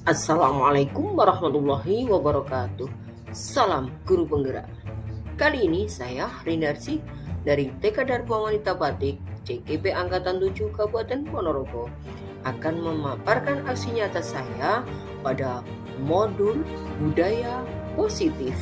Assalamualaikum warahmatullahi wabarakatuh. Salam guru penggerak. Kali ini saya Rindarsi dari TK Dharma Wanita Batik CKP Angkatan 7 Kabupaten Ponorogo akan memaparkan aksi nyata saya pada modul budaya positif.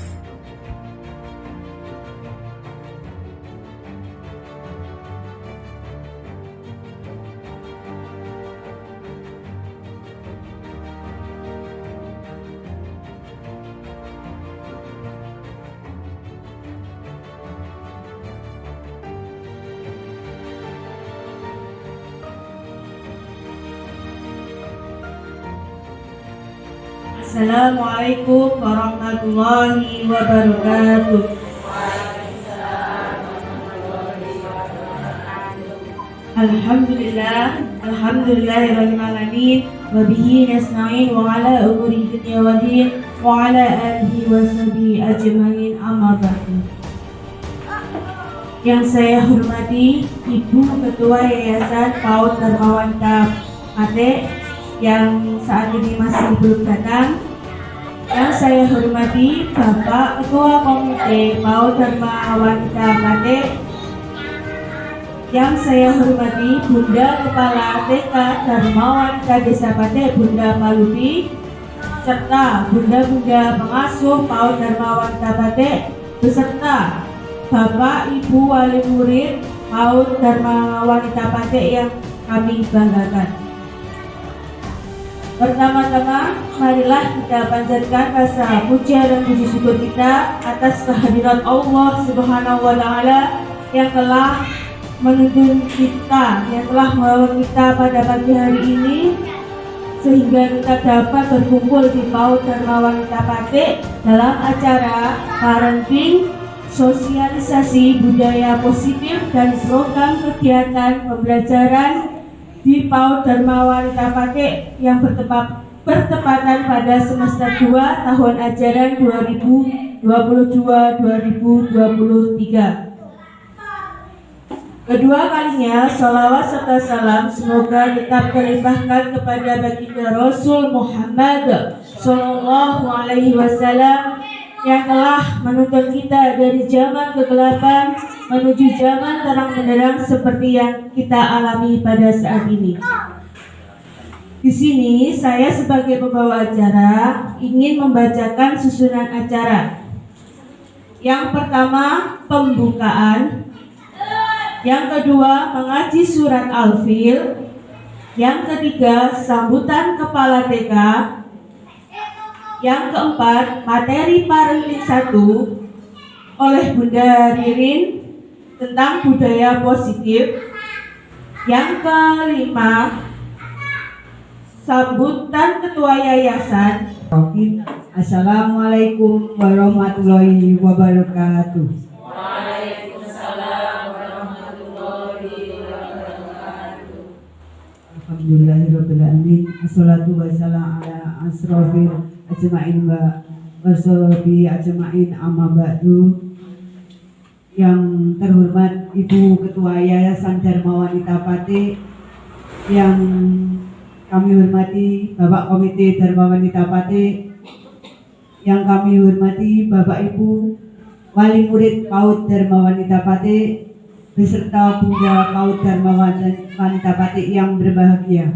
Assalamualaikum warahmatullahi wabarakatuh. Alhamdulillahirabbil alamin wa bihi nasta'in wa ala umuri dunya waddin wa ala alihi wa sahbihi ajmain amma ba'du. Yang saya hormati Ibu Ketua Yayasan PAUD Dharma Wanita Batik yang saat ini masih belum datang. Yang saya hormati Bapak Ketua Komite PAUD Dharma Wanita Batik. Yang saya hormati Bunda Kepala TK Dharma Wanita Desa Batik Bunda Maluti, serta bunda-bunda pengasuh PAUD Dharma Wanita Batik beserta Bapak Ibu Wali Murid PAUD Dharma Wanita Batik yang kami banggakan. Pertama-tama, marilah kita panjatkan rasa puja dan puji syukur kita atas kehadiran Allah Subhanahu wa Ta'ala yang telah menuntun kita, yang telah membawa kita pada pagi hari ini sehingga kita dapat berkumpul di PAUD Dharma Wanita Batik dalam acara parenting, sosialisasi budaya positif dan program kegiatan pembelajaran di PAUD Dharma Wanita Batik yang bertepatan pada semester 2 tahun ajaran 2022-2023. Kedua kalinya, salawat serta salam semoga tetap terlimpahkan kepada baginda Rasul Muhammad Sallallahu Alaihi Wasallam yang telah menuntun kita dari zaman kegelapan menuju zaman terang benderang seperti yang kita alami pada saat ini. Di sini saya sebagai pembawa acara ingin membacakan susunan acara. Yang pertama, pembukaan. Yang kedua, mengaji surat Al-Fil. Yang ketiga, sambutan kepala TK. Yang keempat, materi parenting 1 oleh Bunda Ririn tentang budaya positif. Yang kelima, sambutan ketua yayasan. Assalamualaikum warahmatullahi wabarakatuh. Waalaikumsalam warahmatullahi wabarakatuh. Alhamdulillahirabbil alamin. Wassalatu wassalamu ala asrofil ajmain wa wassabi ajmain amma ba'du. Yang terhormat Ibu Ketua Yayasan Dharma Wanita Batik, yang kami hormati Bapak Komite Dharma Wanita Batik, yang kami hormati Bapak Ibu Wali Murid PAUD Dharma Wanita Batik beserta Bunda PAUD Dharma Wanita Batik yang berbahagia.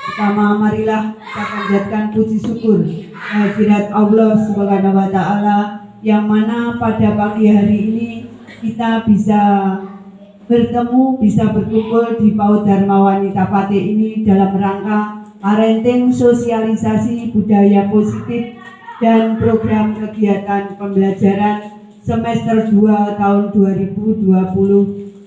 Pertama, marilah kita panjatkan puji syukur kehadirat Allah Subhanahu wa Ta'ala yang mana pada pagi hari ini kita bisa bertemu, bisa berkumpul di PAUD Dharma Wanita Batik ini dalam rangka parenting, sosialisasi budaya positif dan program kegiatan pembelajaran semester 2 tahun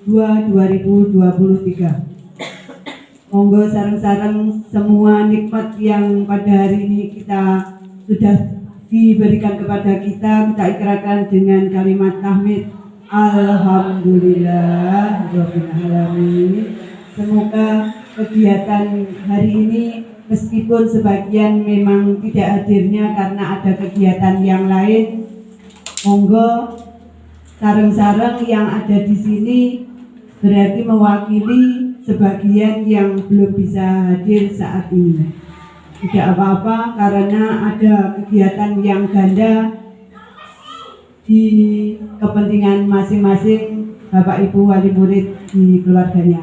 2022-2023. Monggo sareng-sareng semua nikmat yang pada hari ini kita sudah diberikan kepada kita ikrarkan dengan kalimat tahmid. Alhamdulillah rabbil alamin. Semoga kegiatan hari ini meskipun sebagian memang tidak hadirnya karena ada kegiatan yang lain, monggo sareng-sareng yang ada di sini berarti mewakili sebagian yang belum bisa hadir saat ini. tidak apa-apa karena ada kegiatan yang ganda di kepentingan masing-masing Bapak Ibu wali murid di keluarganya.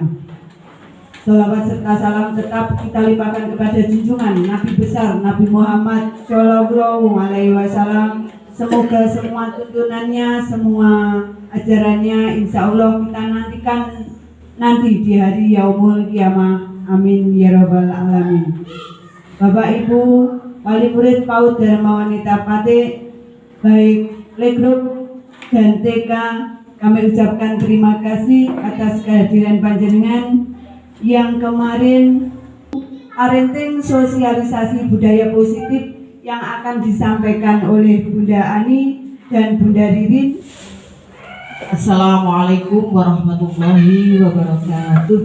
Sholawat serta salam tetap kita limpahkan kepada junjungan Nabi besar Nabi Muhammad Shallallahu Alaihi Wasallam. Semoga semua tuntunannya, semua ajarannya, insya Allah kita nantikan nanti di hari Yaumul Kiamah. Amin ya Rabbal Alamin. Bapak Ibu wali murid PAUD Dharma Wanita Pati, baik playgroup dan TK, kami ucapkan terima kasih atas kehadiran panjenengan yang kemarin parenting sosialisasi budaya positif yang akan disampaikan oleh Bunda Ani dan Bunda Ririn. Assalamualaikum warahmatullahi wabarakatuh.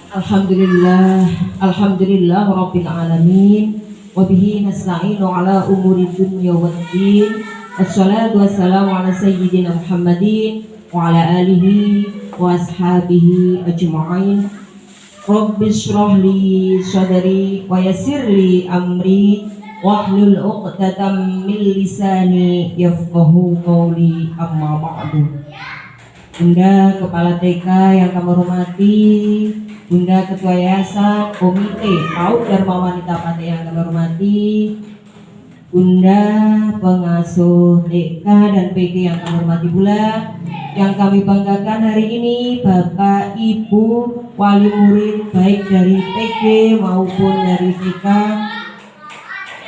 Alhamdulillah rabbil alamin wa bihi nasta'inu ala umuri dunya waddin. Wassalatu wassalamu ala sayyidina Muhammadin wa ala alihi wa ashabihi ajma'in. Rabbi shrah li sadri wa yassir li amri wahlul 'uqdatam min lisani yafqahu qawli, amma ba'du. Bunda Kepala TK yang kami hormati, Bunda Ketua Yayasan Komite PAUD Dharma Wanita Pati yang kami hormati, Bunda Pengasuh TK dan PG yang kami hormati pula. Yang kami banggakan hari ini Bapak Ibu wali murid baik dari PG maupun dari TK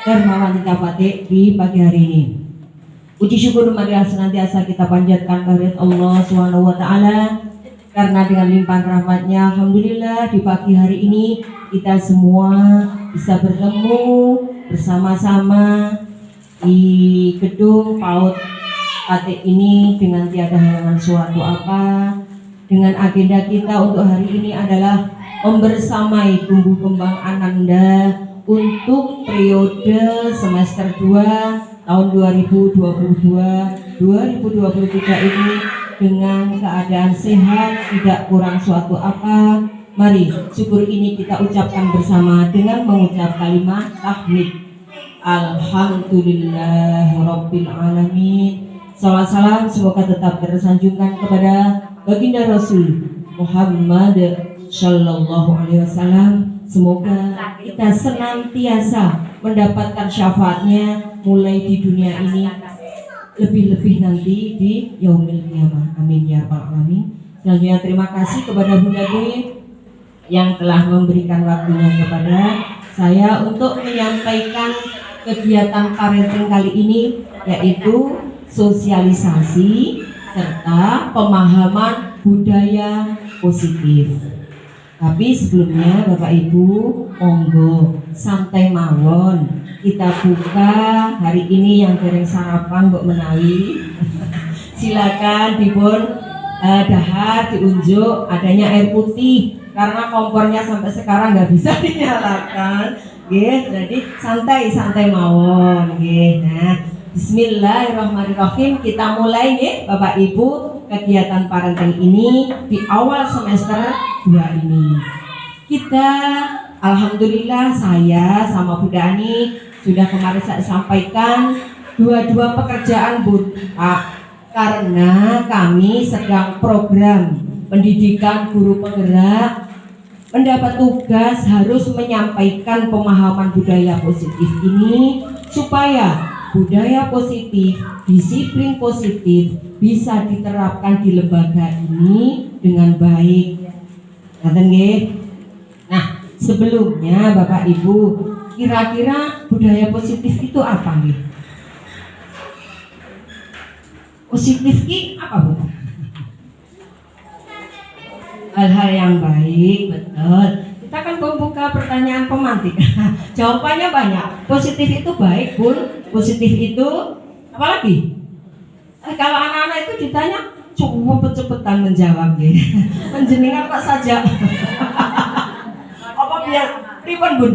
Dharma Wanita Pati di pagi hari ini. Puji syukur marilah senantiasa kita panjatkan kehadirat Allah Subhanahu wa taala, karena dengan limpahan rahmatnya alhamdulillah di pagi hari ini kita semua bisa bertemu bersama-sama di gedung PAUD Pati ini dengan tiada halangan suatu apa. Dengan agenda kita untuk hari ini adalah membersamai tumbuh kembang Ananda untuk periode semester 2 tahun 2022-2023 ini dengan keadaan sehat, tidak kurang suatu apa. Mari syukur ini kita ucapkan bersama dengan mengucap kalimat tahmid. Alhamdulillahirabbil alamin. Salawat salam semoga tetap tersanjungkan kepada baginda Rasul Muhammad Sallallahu Alaihi Wasallam. Semoga kita senantiasa mendapatkan syafaatnya mulai di dunia ini, lebih-lebih nanti di Yaumil Qiyamah. Amin ya rabbal alamin. Selanjutnya terima kasih kepada Bunda Dwi yang telah memberikan waktunya kepada saya untuk menyampaikan kegiatan parenting kali ini, yaitu sosialisasi serta pemahaman budaya positif. Tapi sebelumnya Bapak Ibu, monggo santai mawon. Kita buka hari ini yang goreng sarapan Mbok Menawi. Silakan dipun dahar diunjuk adanya air putih karena kompornya sampai sekarang nggak bisa dinyalakan. Jadi santai mawon. Nah, bismillahirrahmanirrahim, kita mulai nih Bapak Ibu kegiatan parenting ini di awal semester 2 ini. Kita alhamdulillah saya sama Bunda Ani sudah kemarin saya sampaikan dua pekerjaan karena kami sedang program pendidikan guru penggerak, mendapat tugas harus menyampaikan pemahaman budaya positif ini supaya budaya positif, disiplin positif bisa diterapkan di lembaga ini dengan baik. Nah, sebelumnya Bapak Ibu, kira-kira budaya positif itu apa nih? Positif ini apa Bu? Hal-hal yang baik, betul. Kita akan membuka pertanyaan pemantik. Jawabannya banyak. Positif itu baik, Bun. Positif itu apa lagi? Kalau anak-anak itu ditanya, cepet-cepetan menjawab ya. Menjenengan Pak saja. Apa biar ribon Bun?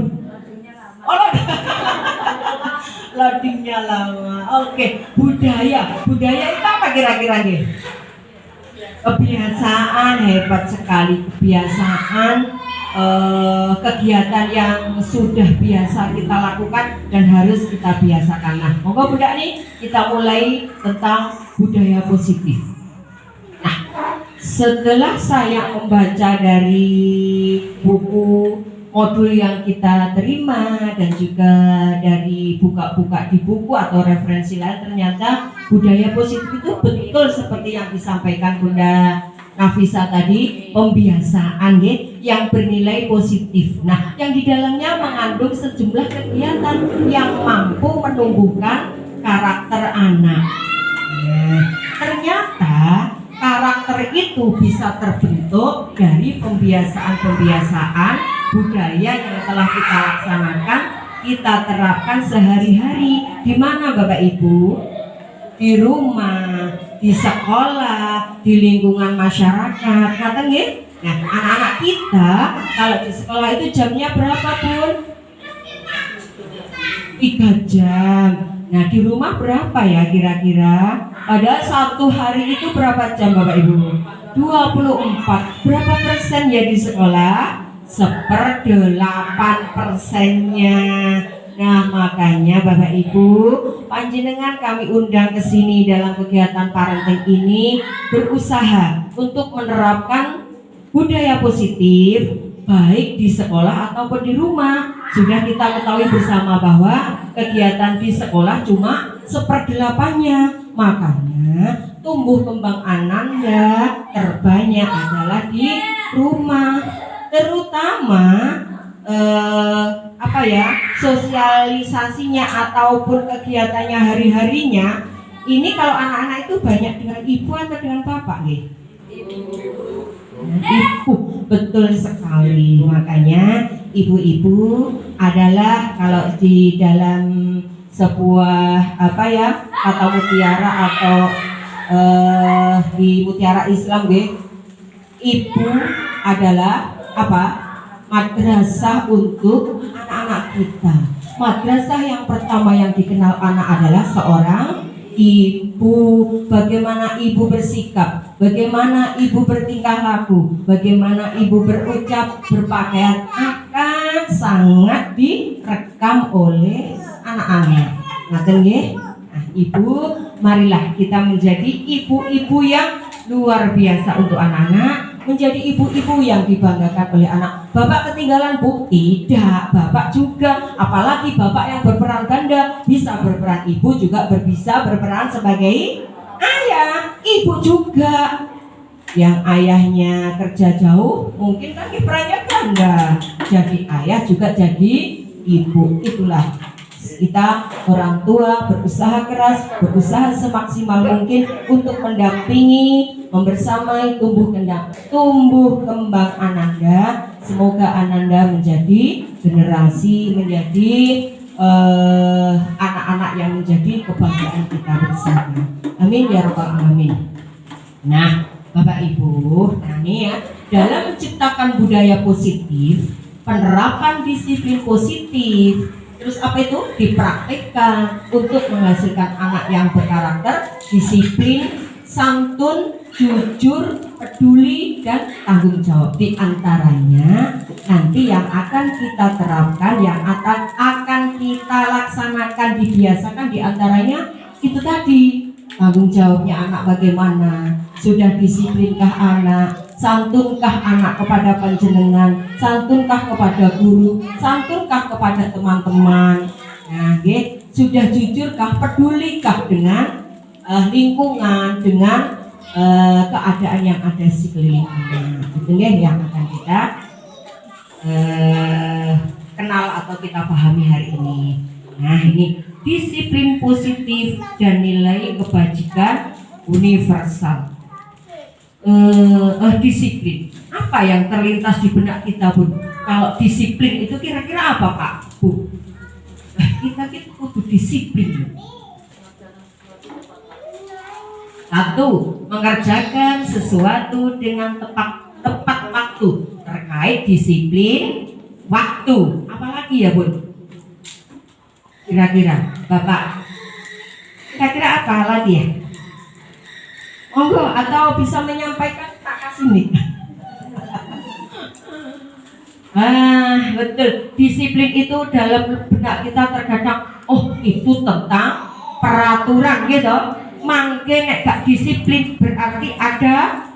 Oh, loadingnya lama. Oke, budaya itu apa kira-kira nih? Kebiasaan, hebat sekali kebiasaan kegiatan yang sudah biasa kita lakukan dan harus kita biasakan. Nah, monggo Bunda nih kita mulai tentang budaya positif. Nah, setelah saya membaca dari buku modul yang kita terima dan juga dari buka-buka di buku atau referensi lain, ternyata budaya positif itu betul seperti yang disampaikan Bunda Nafisa tadi, pembiasaan ya, yang bernilai positif. Nah, yang di dalamnya mengandung sejumlah kegiatan yang mampu menumbuhkan karakter anak. Ternyata karakter itu bisa terbentuk dari pembiasaan-pembiasaan budaya yang telah kita laksanakan, kita terapkan sehari-hari. Di mana Bapak Ibu? Di rumah, di sekolah, di lingkungan masyarakat. Ngaten nggih? Nah, anak-anak kita kalau di sekolah itu jamnya berapa, Bun? 3 jam. Nah, di rumah berapa ya kira-kira? Padahal satu hari itu berapa jam Bapak Ibu? 24. Berapa persen ya di sekolah? 1/8%-nya. Nah, makanya Bapak Ibu, panjenengan kami undang ke sini dalam kegiatan parenting ini berusaha untuk menerapkan budaya positif baik di sekolah ataupun di rumah. Sudah kita ketahui bersama bahwa kegiatan di sekolah cuma 1/8-nya. Makanya tumbuh kembang Ananda terbanyak adalah di rumah, terutama sosialisasinya ataupun kegiatannya hari-harinya. Ini kalau anak-anak itu banyak dengan ibu atau dengan bapak nih? Ibu, betul sekali. Makanya ibu-ibu adalah kalau di dalam sebuah kata mutiara atau di mutiara Islam ibu adalah madrasah untuk anak-anak kita. Madrasah yang pertama yang dikenal anak adalah seorang ibu. Bagaimana ibu bersikap, bagaimana ibu bertingkah laku, bagaimana ibu berucap, berpakaian akan sangat direkam oleh anak-anak. Ngaten nggih? Nah, ibu, marilah kita menjadi ibu-ibu yang luar biasa untuk anak-anak, menjadi ibu-ibu yang dibanggakan oleh anak. Bapak ketinggalan Bu? Tidak, bapak juga. Apalagi bapak yang berperan ganda, bisa berperan ibu juga bisa berperan sebagai ayah. Ibu juga yang ayahnya kerja jauh, mungkin kan perannya ganda. Jadi ayah juga jadi ibu. Itulah kita orang tua berusaha keras, berusaha semaksimal mungkin untuk mendampingi, membersamai tumbuh kembang Ananda. Semoga Ananda menjadi generasi, menjadi anak-anak yang menjadi kebanggaan kita bersama. Amin ya rabbal alamin. Nah, Bapak Ibu, ini ya, dalam menciptakan budaya positif, penerapan disiplin positif, terus apa itu? Dipraktikkan untuk menghasilkan anak yang berkarakter, disiplin, santun, jujur, peduli, dan tanggung jawab. Di antaranya nanti yang akan kita terapkan, yang akan kita laksanakan, dibiasakan, di antaranya itu tadi. Tanggung jawabnya anak bagaimana? Sudah disiplinkah anak? Santunkah anak kepada panjenengan? Santunkah kepada guru? Santunkah kepada teman-teman? Nah, sudah jujurkah? Pedulikah dengan lingkungan, dengan keadaan yang ada di sekelilingnya? Itu yang akan kita kenal atau kita pahami hari ini. Nah, ini disiplin positif dan nilai kebajikan universal. Disiplin, apa yang terlintas di benak kita, Bu? Kalau disiplin itu kira-kira apa, Pak, Bu? Kita kudu disiplin. 1. Mengerjakan sesuatu dengan tepat waktu. Terkait disiplin waktu. Apalagi ya, Bu? Kira-kira Bapak, kira-kira apa lagi ya? Monggo, atau bisa menyampaikan, tak kasih nih. Betul. Disiplin itu dalam benak kita terkadang, oh itu tentang peraturan gitu. Mangke nek gak disiplin berarti ada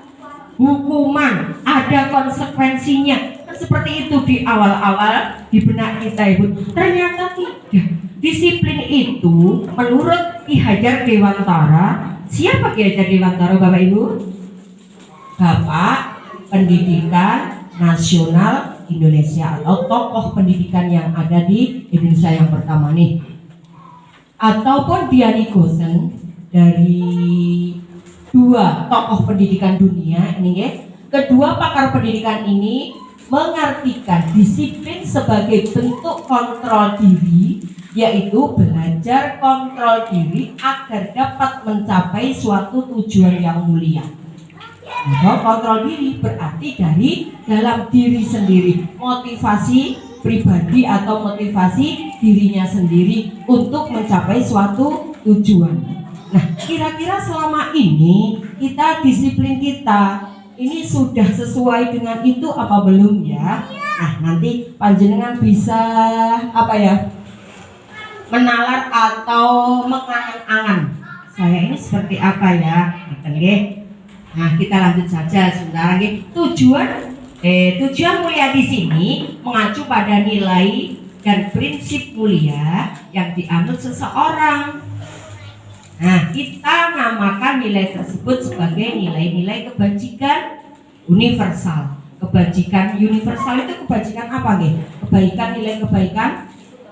hukuman, ada konsekuensinya. Kan seperti itu di awal-awal di benak kita Ibu. Ternyata tidak. Disiplin itu menurut Ki Hajar Dewantara, siapa Ki Hajar Dewantara Bapak Ibu? Bapak Pendidikan Nasional Indonesia atau tokoh pendidikan yang ada di Indonesia yang pertama nih, ataupun Diani Gosen dari dua tokoh pendidikan dunia ini ya. Kedua pakar pendidikan ini mengartikan disiplin sebagai bentuk kontrol diri, yaitu belajar kontrol diri agar dapat mencapai suatu tujuan yang mulia. Kontrol diri berarti dari dalam diri sendiri, motivasi pribadi atau motivasi dirinya sendiri untuk mencapai suatu tujuan. Nah, kira-kira selama ini kita disiplin kita ini sudah sesuai dengan itu apa belum ya? Nah, nanti panjenengan bisa apa ya? Menalar atau mengangan-angan. Saya ini seperti apa ya? Nah, kita lanjut saja sebentar lagi. Tujuan mulia di sini mengacu pada nilai dan prinsip mulia yang dianut seseorang. Nah, kita namakan nilai tersebut sebagai nilai-nilai kebajikan universal. Kebajikan universal itu kebajikan apa nih? Kebaikan, nilai kebaikan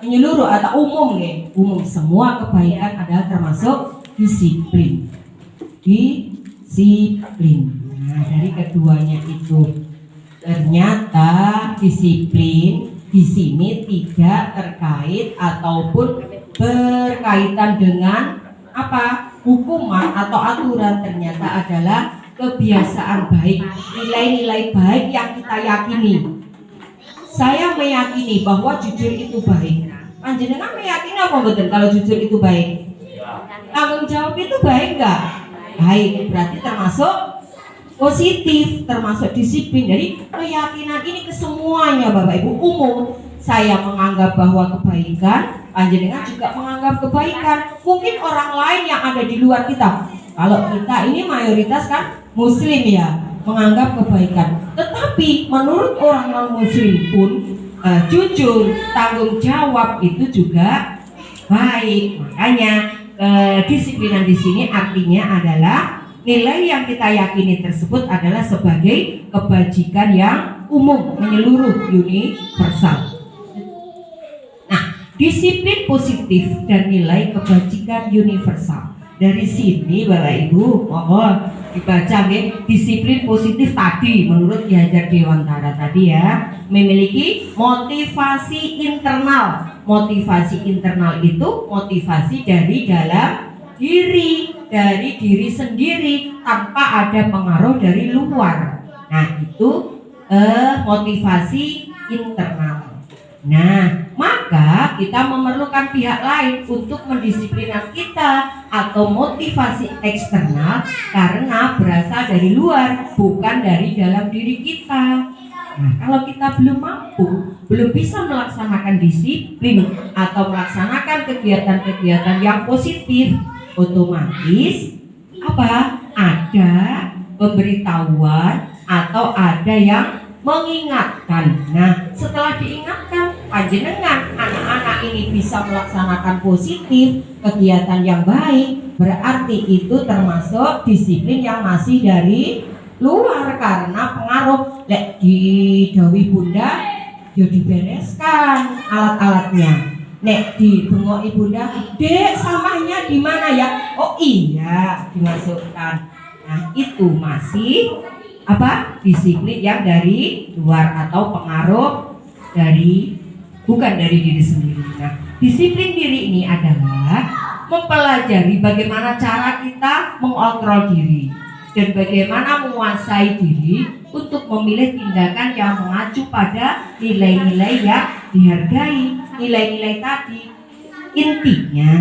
menyeluruh atau umum nih. Umum, semua kebaikan adalah termasuk disiplin. Nah, dari keduanya itu ternyata disiplin di sini tidak terkait ataupun berkaitan dengan apa? Hukuman atau aturan, ternyata adalah kebiasaan baik, nilai-nilai baik yang kita yakini. Saya meyakini bahwa jujur itu baik. Panjenengan meyakini apa betul kalau jujur itu baik? Tanggung jawab itu baik enggak? Baik, berarti termasuk positif, termasuk disiplin. Jadi keyakinan ini kesemuanya Bapak Ibu umum. Saya menganggap bahwa kebaikan, panjenengan juga menganggap kebaikan. Mungkin orang lain yang ada di luar kita, kalau kita ini mayoritas kan muslim ya, menganggap kebaikan. Tetapi menurut orang non muslim pun jujur, tanggung jawab itu juga baik. Makanya kedisiplinan di sini artinya adalah nilai yang kita yakini tersebut adalah sebagai kebajikan yang umum, menyeluruh, universal. Nah, disiplin positif dan nilai kebajikan universal. Dari sini Bapak Ibu, dibaca nih, disiplin positif tadi menurut Ki Hajar Dewantara tadi ya, memiliki motivasi internal. Motivasi internal itu motivasi dari dalam diri, dari diri sendiri tanpa ada pengaruh dari luar. Nah, itu motivasi internal. Nah, maka kita memerlukan pihak lain untuk mendisiplinkan kita atau motivasi eksternal karena berasal dari luar, bukan dari dalam diri kita. Nah, kalau kita belum mampu, belum bisa melaksanakan disiplin atau melaksanakan kegiatan-kegiatan yang positif, otomatis apa? Ada pemberitahuan atau ada yang mengingatkan. Nah, setelah diingatkan, panjenengan anak-anak ini bisa melaksanakan positif, kegiatan yang baik, berarti itu termasuk disiplin yang masih dari luar karena pengaruh. Lek di dawi bunda ya dibereskan alat-alatnya. Nek di bengoki bunda, dek sampahnya di mana ya? Oh iya, dimasukkan. Nah, itu masih apa? Disiplin yang dari luar atau pengaruh dari bukan dari diri sendiri. Nah, disiplin diri ini adalah mempelajari bagaimana cara kita mengontrol diri dan bagaimana menguasai diri untuk memilih tindakan yang mengacu pada nilai-nilai yang dihargai. Nilai-nilai tadi intinya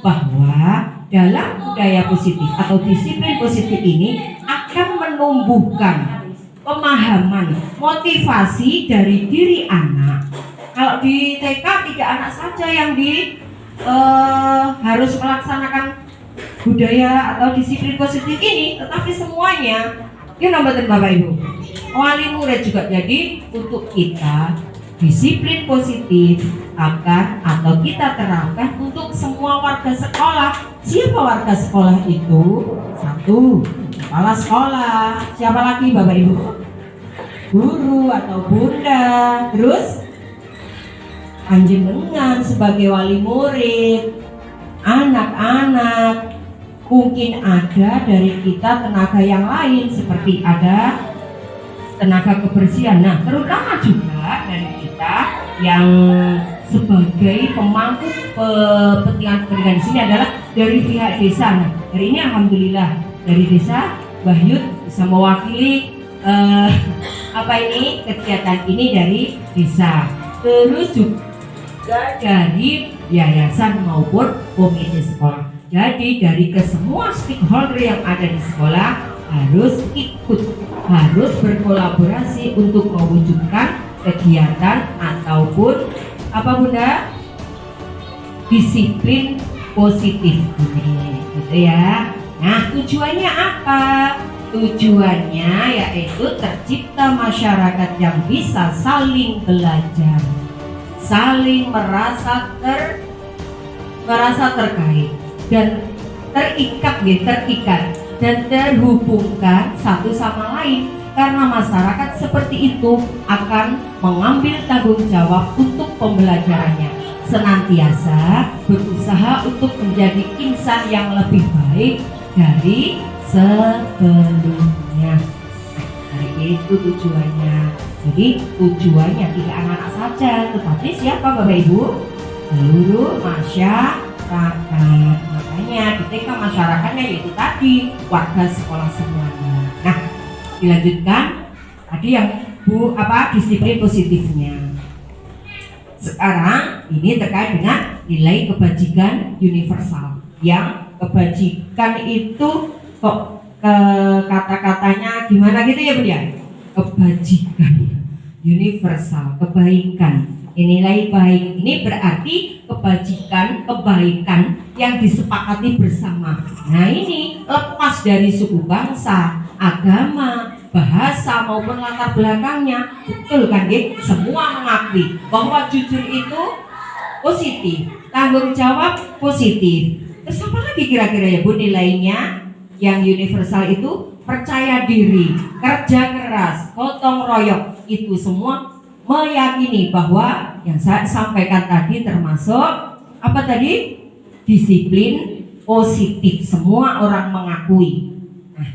bahwa dalam budaya positif atau disiplin positif ini akan menumbuhkan pemahaman, motivasi dari diri anak. Kalau di TK tidak anak saja yang harus melaksanakan budaya atau disiplin positif ini, tetapi semuanya. Ini nomor Bapak Ibu. Wali murid juga. Jadi untuk kita disiplin positif akan atau kita terapkan untuk semua warga sekolah. Siapa warga sekolah itu? Satu, kepala sekolah. Siapa lagi Bapak Ibu? Guru atau bunda. Terus panjenengan sebagai wali murid, anak-anak. Mungkin ada dari kita tenaga yang lain, seperti ada tenaga kebersihan. Nah, terutama juga dari kita yang sebagai pemangku kepentingan di sini adalah dari pihak desa. Nah, hari ini alhamdulillah dari desa Mbah Yud bisa mewakili kegiatan ini dari desa. Terus juga dari yayasan maupun komite sekolah. Jadi dari kesemua stakeholder yang ada di sekolah harus ikut, harus berkolaborasi untuk mewujudkan kegiatan ataupun apa Bunda? Disiplin positif ini, gitu ya. Nah, tujuannya apa? Tujuannya yaitu tercipta masyarakat yang bisa saling belajar, saling merasa terkait dan terikat dan terhubungkan satu sama lain, karena masyarakat seperti itu akan mengambil tanggung jawab untuk pembelajarannya, senantiasa berusaha untuk menjadi insan yang lebih baik dari sebelumnya. Hari itu tujuannya. Jadi tujuannya tidak anak-anak saja, tetapi siapa Bapak Ibu? Seluruh masyarakat. Makanya di TK masyarakatnya yaitu tadi warga sekolah semuanya. Nah, dilanjutkan tadi yang disiplin positifnya. Sekarang ini terkait dengan nilai kebajikan universal. Yang kebajikan itu kok kata-katanya gimana gitu ya Bu ya? Kebajikan universal, kebaikan. Nilai baik ini berarti kebaikan yang disepakati bersama. Nah, ini lepas dari suku bangsa, agama, bahasa maupun latar belakangnya. Betul kan, Gek? Semua mengakui bahwa jujur itu positif, tanggung jawab positif. Terus apa lagi kira-kira ya Bu nilainya yang universal itu? Percaya diri, kerja keras, gotong royong, itu semua meyakini bahwa yang saya sampaikan tadi termasuk apa tadi? Disiplin positif. Semua orang mengakui. Nah,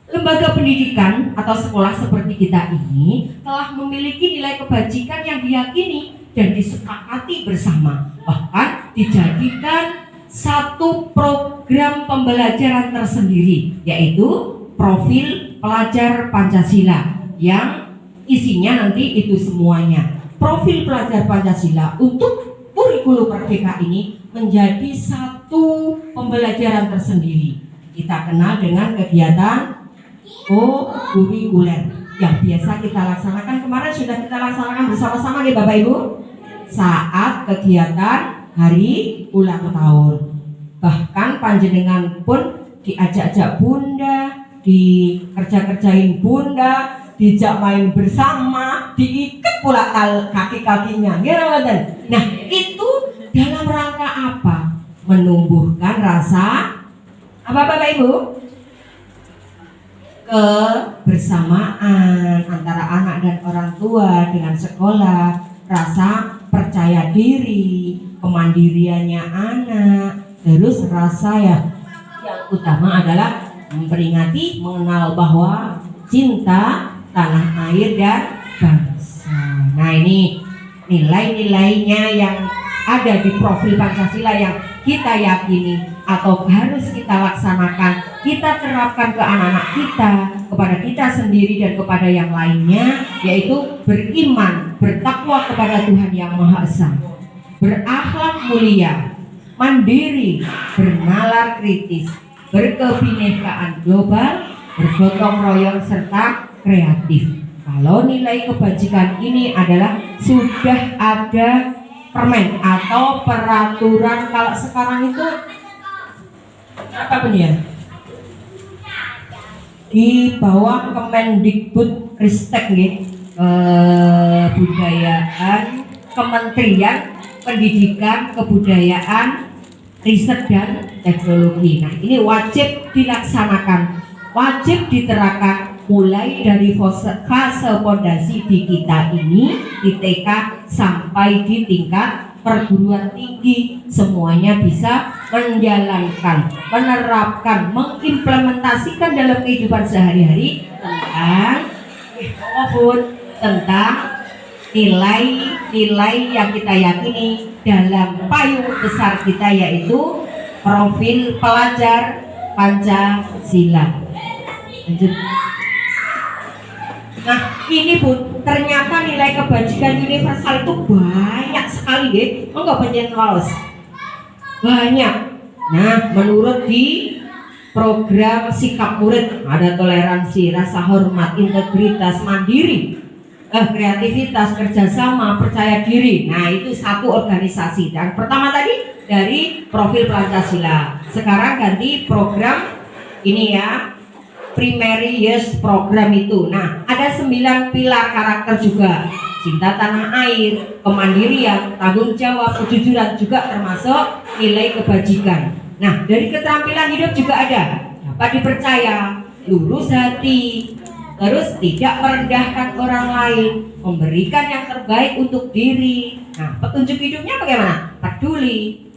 lembaga pendidikan atau sekolah seperti kita ini telah memiliki nilai kebajikan yang diyakini dan disepakati bersama. Bahkan dijadikan satu program pembelajaran tersendiri, yaitu profil pelajar Pancasila, yang isinya nanti itu semuanya. Profil pelajar Pancasila untuk kurikulum Merdeka ini menjadi satu pembelajaran tersendiri. Kita kenal dengan kegiatan kurikuler yang biasa kita laksanakan. Kemarin sudah kita laksanakan bersama-sama nih Bapak Ibu saat kegiatan hari ulang tahun. Bahkan panjenengan pun diajak-ajak Bunda, dikerja-kerjain Bunda, dijak main bersama, diikat pula kaki-kakinya, gitu. Nah, itu dalam rangka apa? Menumbuhkan rasa apa Bapak Ibu? Kebersamaan antara anak dan orang tua dengan sekolah, rasa percaya diri, kemandiriannya anak, terus rasa yang utama adalah memperingati, mengenal bahwa cinta tanah air dan bangsa. Nah, ini nilai-nilainya yang ada di profil Pancasila yang kita yakini atau harus kita laksanakan, kita terapkan ke anak-anak kita, kepada kita sendiri dan kepada yang lainnya, yaitu beriman, bertakwa kepada Tuhan Yang Maha Esa, berakhlak mulia, mandiri, bernalar kritis, berkebinekaan global, bergotong royong serta kreatif. Kalau nilai kebajikan ini adalah sudah ada permen atau peraturan, kalau sekarang itu apa pun ya, di bawah Kemendikbud Ristek Kebudayaan, Kementerian Pendidikan, Kebudayaan, Riset dan Teknologi. Nah, ini wajib dilaksanakan, wajib diterapkan mulai dari fase fondasi di kita ini, di TK sampai di tingkat perguruan tinggi, semuanya bisa menjalankan, menerapkan, mengimplementasikan dalam kehidupan sehari-hari tentang nilai-nilai yang kita yakini dalam payung besar kita, yaitu profil pelajar Pancasila. Lanjut. Nah, ini Bun, ternyata nilai kebajikan universal itu banyak sekali deh. Enggak banyak waos. Banyak. Nah, menurut di program sikap murid ada toleransi, rasa hormat, integritas, mandiri, kreativitas, kerjasama, percaya diri. Nah, itu satu organisasi. Dan pertama tadi dari profil Pancasila. Sekarang ganti program ini ya, primary youth program itu. Nah, ada 9 pilar karakter juga. Cinta tanah air, kemandirian, tanggung jawab, kejujuran juga termasuk nilai kebajikan. Nah, dari keterampilan hidup juga ada dapat dipercaya, lurus hati, terus tidak merendahkan orang lain, memberikan yang terbaik untuk diri. Nah, petunjuk hidupnya bagaimana? Peduli,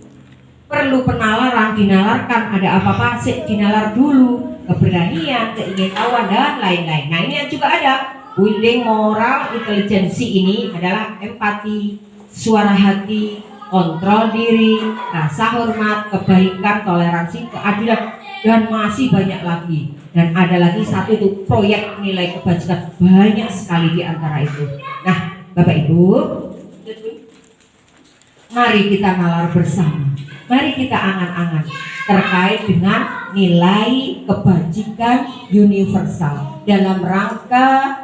perlu penalaran, dinalarkan, ada apa-apa sih dinalar dulu, keberanian, keingintahuan dan lain-lain. Nah, ini yang juga ada. Building moral intelijensi ini adalah empati, suara hati, kontrol diri, rasa hormat, kebaikan, toleransi, keadilan, dan masih banyak lagi. Dan ada lagi satu itu proyek nilai kebajikan, banyak sekali di antara itu. Nah, Bapak Ibu, mari kita nalar bersama, mari kita angan-angan terkait dengan nilai kebajikan universal dalam rangka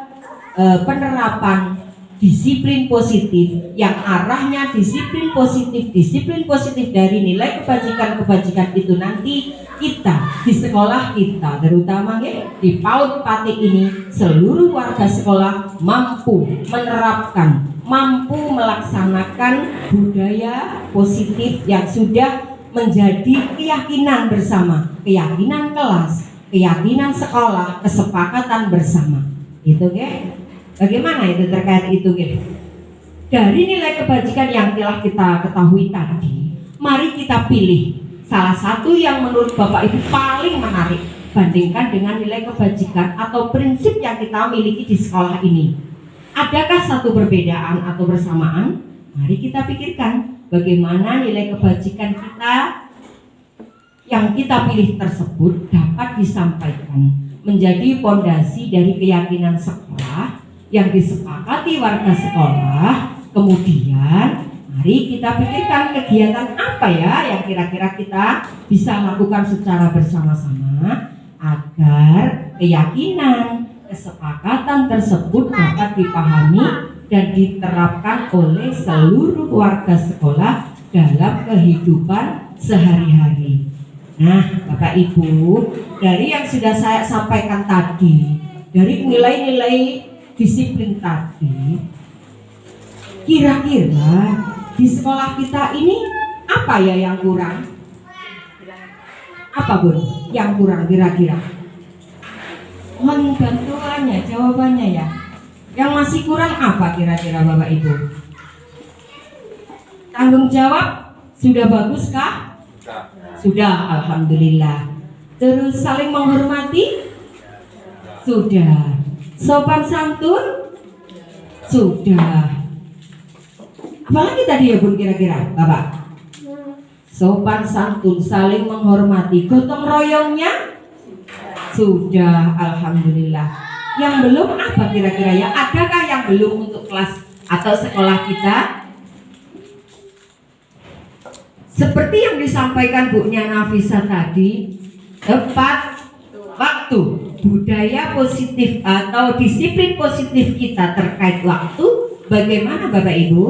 penerapan disiplin positif yang arahnya disiplin positif dari nilai kebajikan itu nanti kita di sekolah kita, terutama di PAUD Pati ini, seluruh warga sekolah mampu menerapkan, mampu melaksanakan budaya positif yang sudah menjadi keyakinan bersama, keyakinan kelas, keyakinan sekolah, kesepakatan bersama. Itu bagaimana itu terkait itu dari nilai kebajikan yang telah kita ketahui tadi, mari kita pilih salah satu yang menurut Bapak Ibu paling menarik bandingkan dengan nilai kebajikan atau prinsip yang kita miliki di sekolah ini. Adakah satu perbedaan atau bersamaan? Mari kita pikirkan bagaimana nilai kebajikan kita yang kita pilih tersebut dapat disampaikan menjadi pondasi dari keyakinan sekolah yang disepakati warga sekolah. Kemudian mari kita pikirkan kegiatan apa ya yang kira-kira kita bisa lakukan secara bersama-sama agar keyakinan, kesepakatan tersebut dapat dipahami dan diterapkan oleh seluruh warga sekolah dalam kehidupan sehari-hari. Nah, Bapak Ibu, dari yang sudah saya sampaikan tadi, dari nilai-nilai disiplin tadi, kira-kira di sekolah kita ini apa ya yang kurang? Apa Bun? Yang kurang kira-kira? Mohon bantuannya, jawabannya ya. Yang masih kurang apa kira-kira Bapak Ibu? Tanggung jawab sudah bagus kah? Sudah, alhamdulillah. Terus saling menghormati? Sudah. Sopan santun? Sudah. Apalagi tadi ya Bun kira-kira Bapak? Sopan santun, saling menghormati, gotong royongnya? Sudah, alhamdulillah. Yang belum apa kira-kira ya? Adakah yang belum untuk kelas atau sekolah kita? Seperti yang disampaikan Bu Nya Nafisa tadi, tepat waktu. budaya positif atau disiplin positif kita terkait waktu bagaimana Bapak Ibu?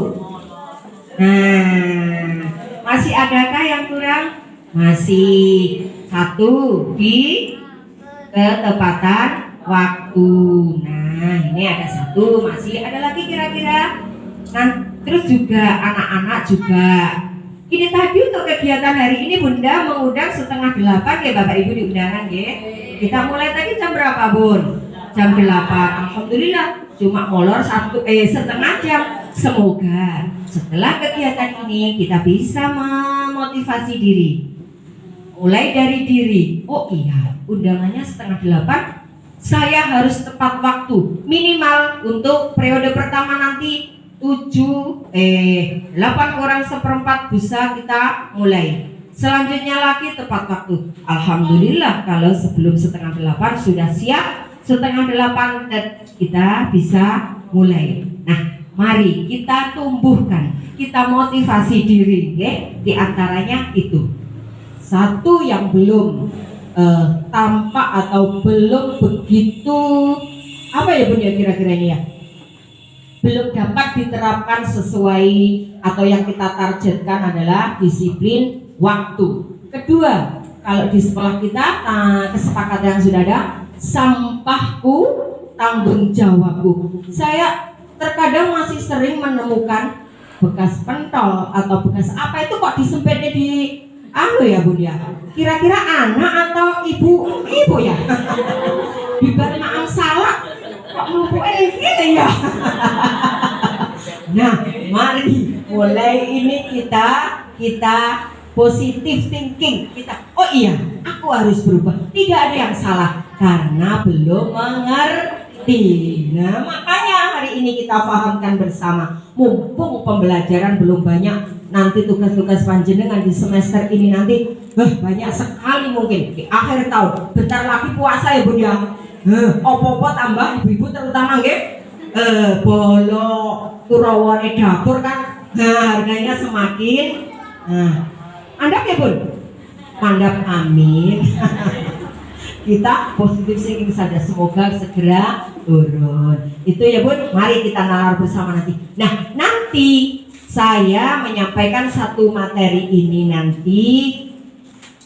Nah, masih adakah yang kurang? Masih satu di ketepatan waktu. Nah, ini ada satu, masih ada lagi kira-kira. Nah, terus juga anak-anak juga. Ini tadi untuk kegiatan hari ini Bunda mengundang 7:30 ya Bapak Ibu di undangan ya. Kita mulai tadi jam berapa Bun? Jam 8. Alhamdulillah cuma molor setengah jam. Semoga setelah kegiatan ini kita bisa memotivasi diri. Mulai dari diri. Oh iya, undangannya 7:30. Saya harus tepat waktu. Minimal untuk periode pertama nanti 8:4 bisa kita mulai. Selanjutnya lagi tepat waktu. Alhamdulillah kalau sebelum 7:30 sudah siap, 7:30 kita bisa mulai. Nah, mari kita tumbuhkan, kita motivasi diri, ya. Di antaranya itu. Satu yang belum tampak atau belum begitu apa ya Bun ya kira-kira ini ya? Belum dapat diterapkan sesuai atau yang kita targetkan adalah disiplin waktu. Kedua, kalau di sekolah kita kesepakatan yang sudah ada, sampahku tanggung jawabku. Saya terkadang masih sering menemukan bekas pentol atau bekas apa itu kok disempitnya di ya Bun ya. Kira-kira anak atau ibu ya. Di balik maang salah kok numpuknya gini ya. Nah, mari mulai ini kita positive thinking. Oh iya, aku harus berubah. Tidak ada yang salah karena belum mengerti. Nah, makanya hari ini kita pahamkan bersama. Mumpung pembelajaran belum banyak, nanti tugas-tugas panjenengan di semester ini nanti banyak sekali mungkin di akhir tahun. Bentar lagi puasa ya Bun ya. Opo-opo tambah ibu-ibu terutama nggih. Bolo turawane dapur kan harganya semakin andap ya Bun. Mandap, amin. Kita positif thinking saja, semoga segera turun. Itu ya Bun, mari kita nalar bersama nanti. Nah, nanti saya menyampaikan satu materi ini nanti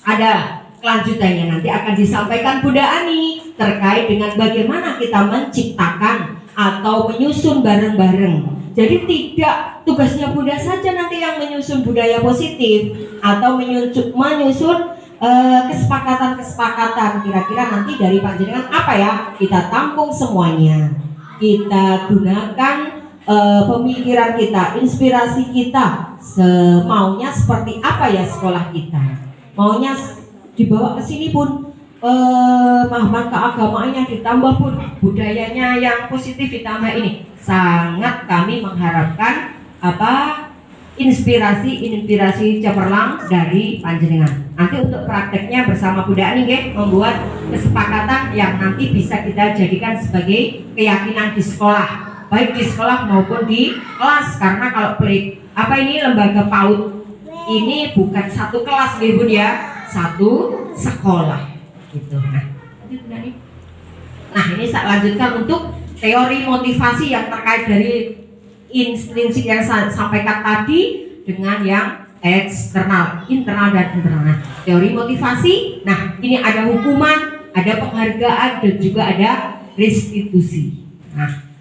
ada kelanjutannya, nanti akan disampaikan Bunda Ani terkait dengan bagaimana kita menciptakan atau menyusun bareng-bareng. Jadi tidak tugasnya Bunda saja nanti yang menyusun budaya positif atau menyusun kesepakatan-kesepakatan. Kira-kira nanti dari panjenengan apa ya? Kita tampung semuanya. Kita gunakan pemikiran kita, inspirasi kita, maunya seperti apa ya sekolah kita. Maunya dibawa ke sini Bun, pemahaman keagamaannya ditambah Bun, budayanya yang positif ditambah ini. Sangat kami mengharapkan inspirasi cemerlang dari panjenengan. Nanti untuk prakteknya bersama Bunda Ani membuat kesepakatan yang nanti bisa kita jadikan sebagai keyakinan di sekolah, baik di sekolah maupun di kelas. Karena kalau lembaga PAUD ini bukan satu kelas Bun ya, satu sekolah gitu. Nah, ini saya lanjutkan untuk teori motivasi yang terkait dari intrinsik yang saya sampaikan tadi dengan yang eksternal, internal dan internal. Nah, teori motivasi, nah ini ada hukuman, ada penghargaan dan juga ada restitusi. Nah,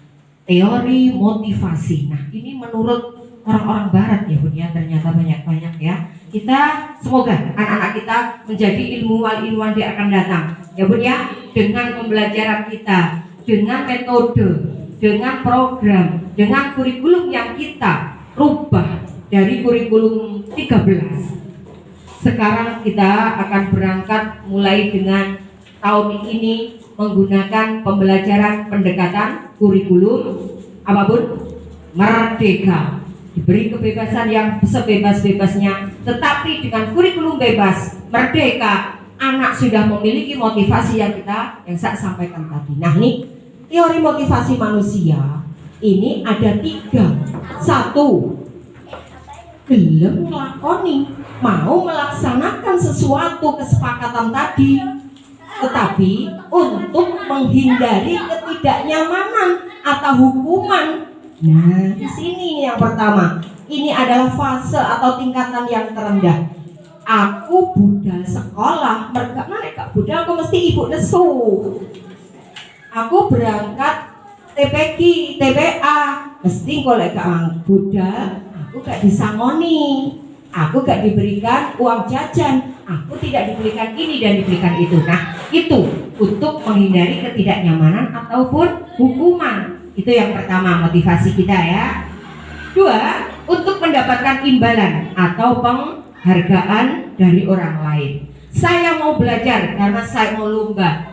teori motivasi. Nah, ini menurut orang-orang barat ya Bun ya, ternyata banyak-banyak ya. Kita semoga anak-anak kita menjadi ilmuwan-ilmuwan yang akan datang ya Bun ya, dengan pembelajaran kita, dengan metode, dengan program, dengan kurikulum yang kita rubah dari kurikulum 13. Sekarang kita akan berangkat mulai dengan tahun ini menggunakan pembelajaran pendekatan kurikulum apa Bun? Merdeka. Diberi kebebasan yang sebebas-bebasnya, tetapi dengan kurikulum bebas, merdeka, anak sudah memiliki motivasi yang saya sampaikan tadi. Nah, ini teori motivasi manusia ini ada 3. 1, gelem nglakoni, mau melaksanakan sesuatu kesepakatan tadi. tetapi untuk menghindari ketidaknyamanan atau hukuman. Nah, di sini yang pertama. Ini adalah fase atau tingkatan yang terendah. Aku budal sekolah, mereka mana budal aku mesti ibu nesu. Aku berangkat TPQ, TPA, mesti kalau gak budal, aku gak disangoni, aku gak diberikan uang jajan, aku tidak diberikan ini dan diberikan itu. Nah, itu untuk menghindari ketidaknyamanan ataupun hukuman. Itu yang pertama, motivasi kita ya. Dua, untuk mendapatkan imbalan atau penghargaan dari orang lain. Saya mau belajar karena saya mau lomba.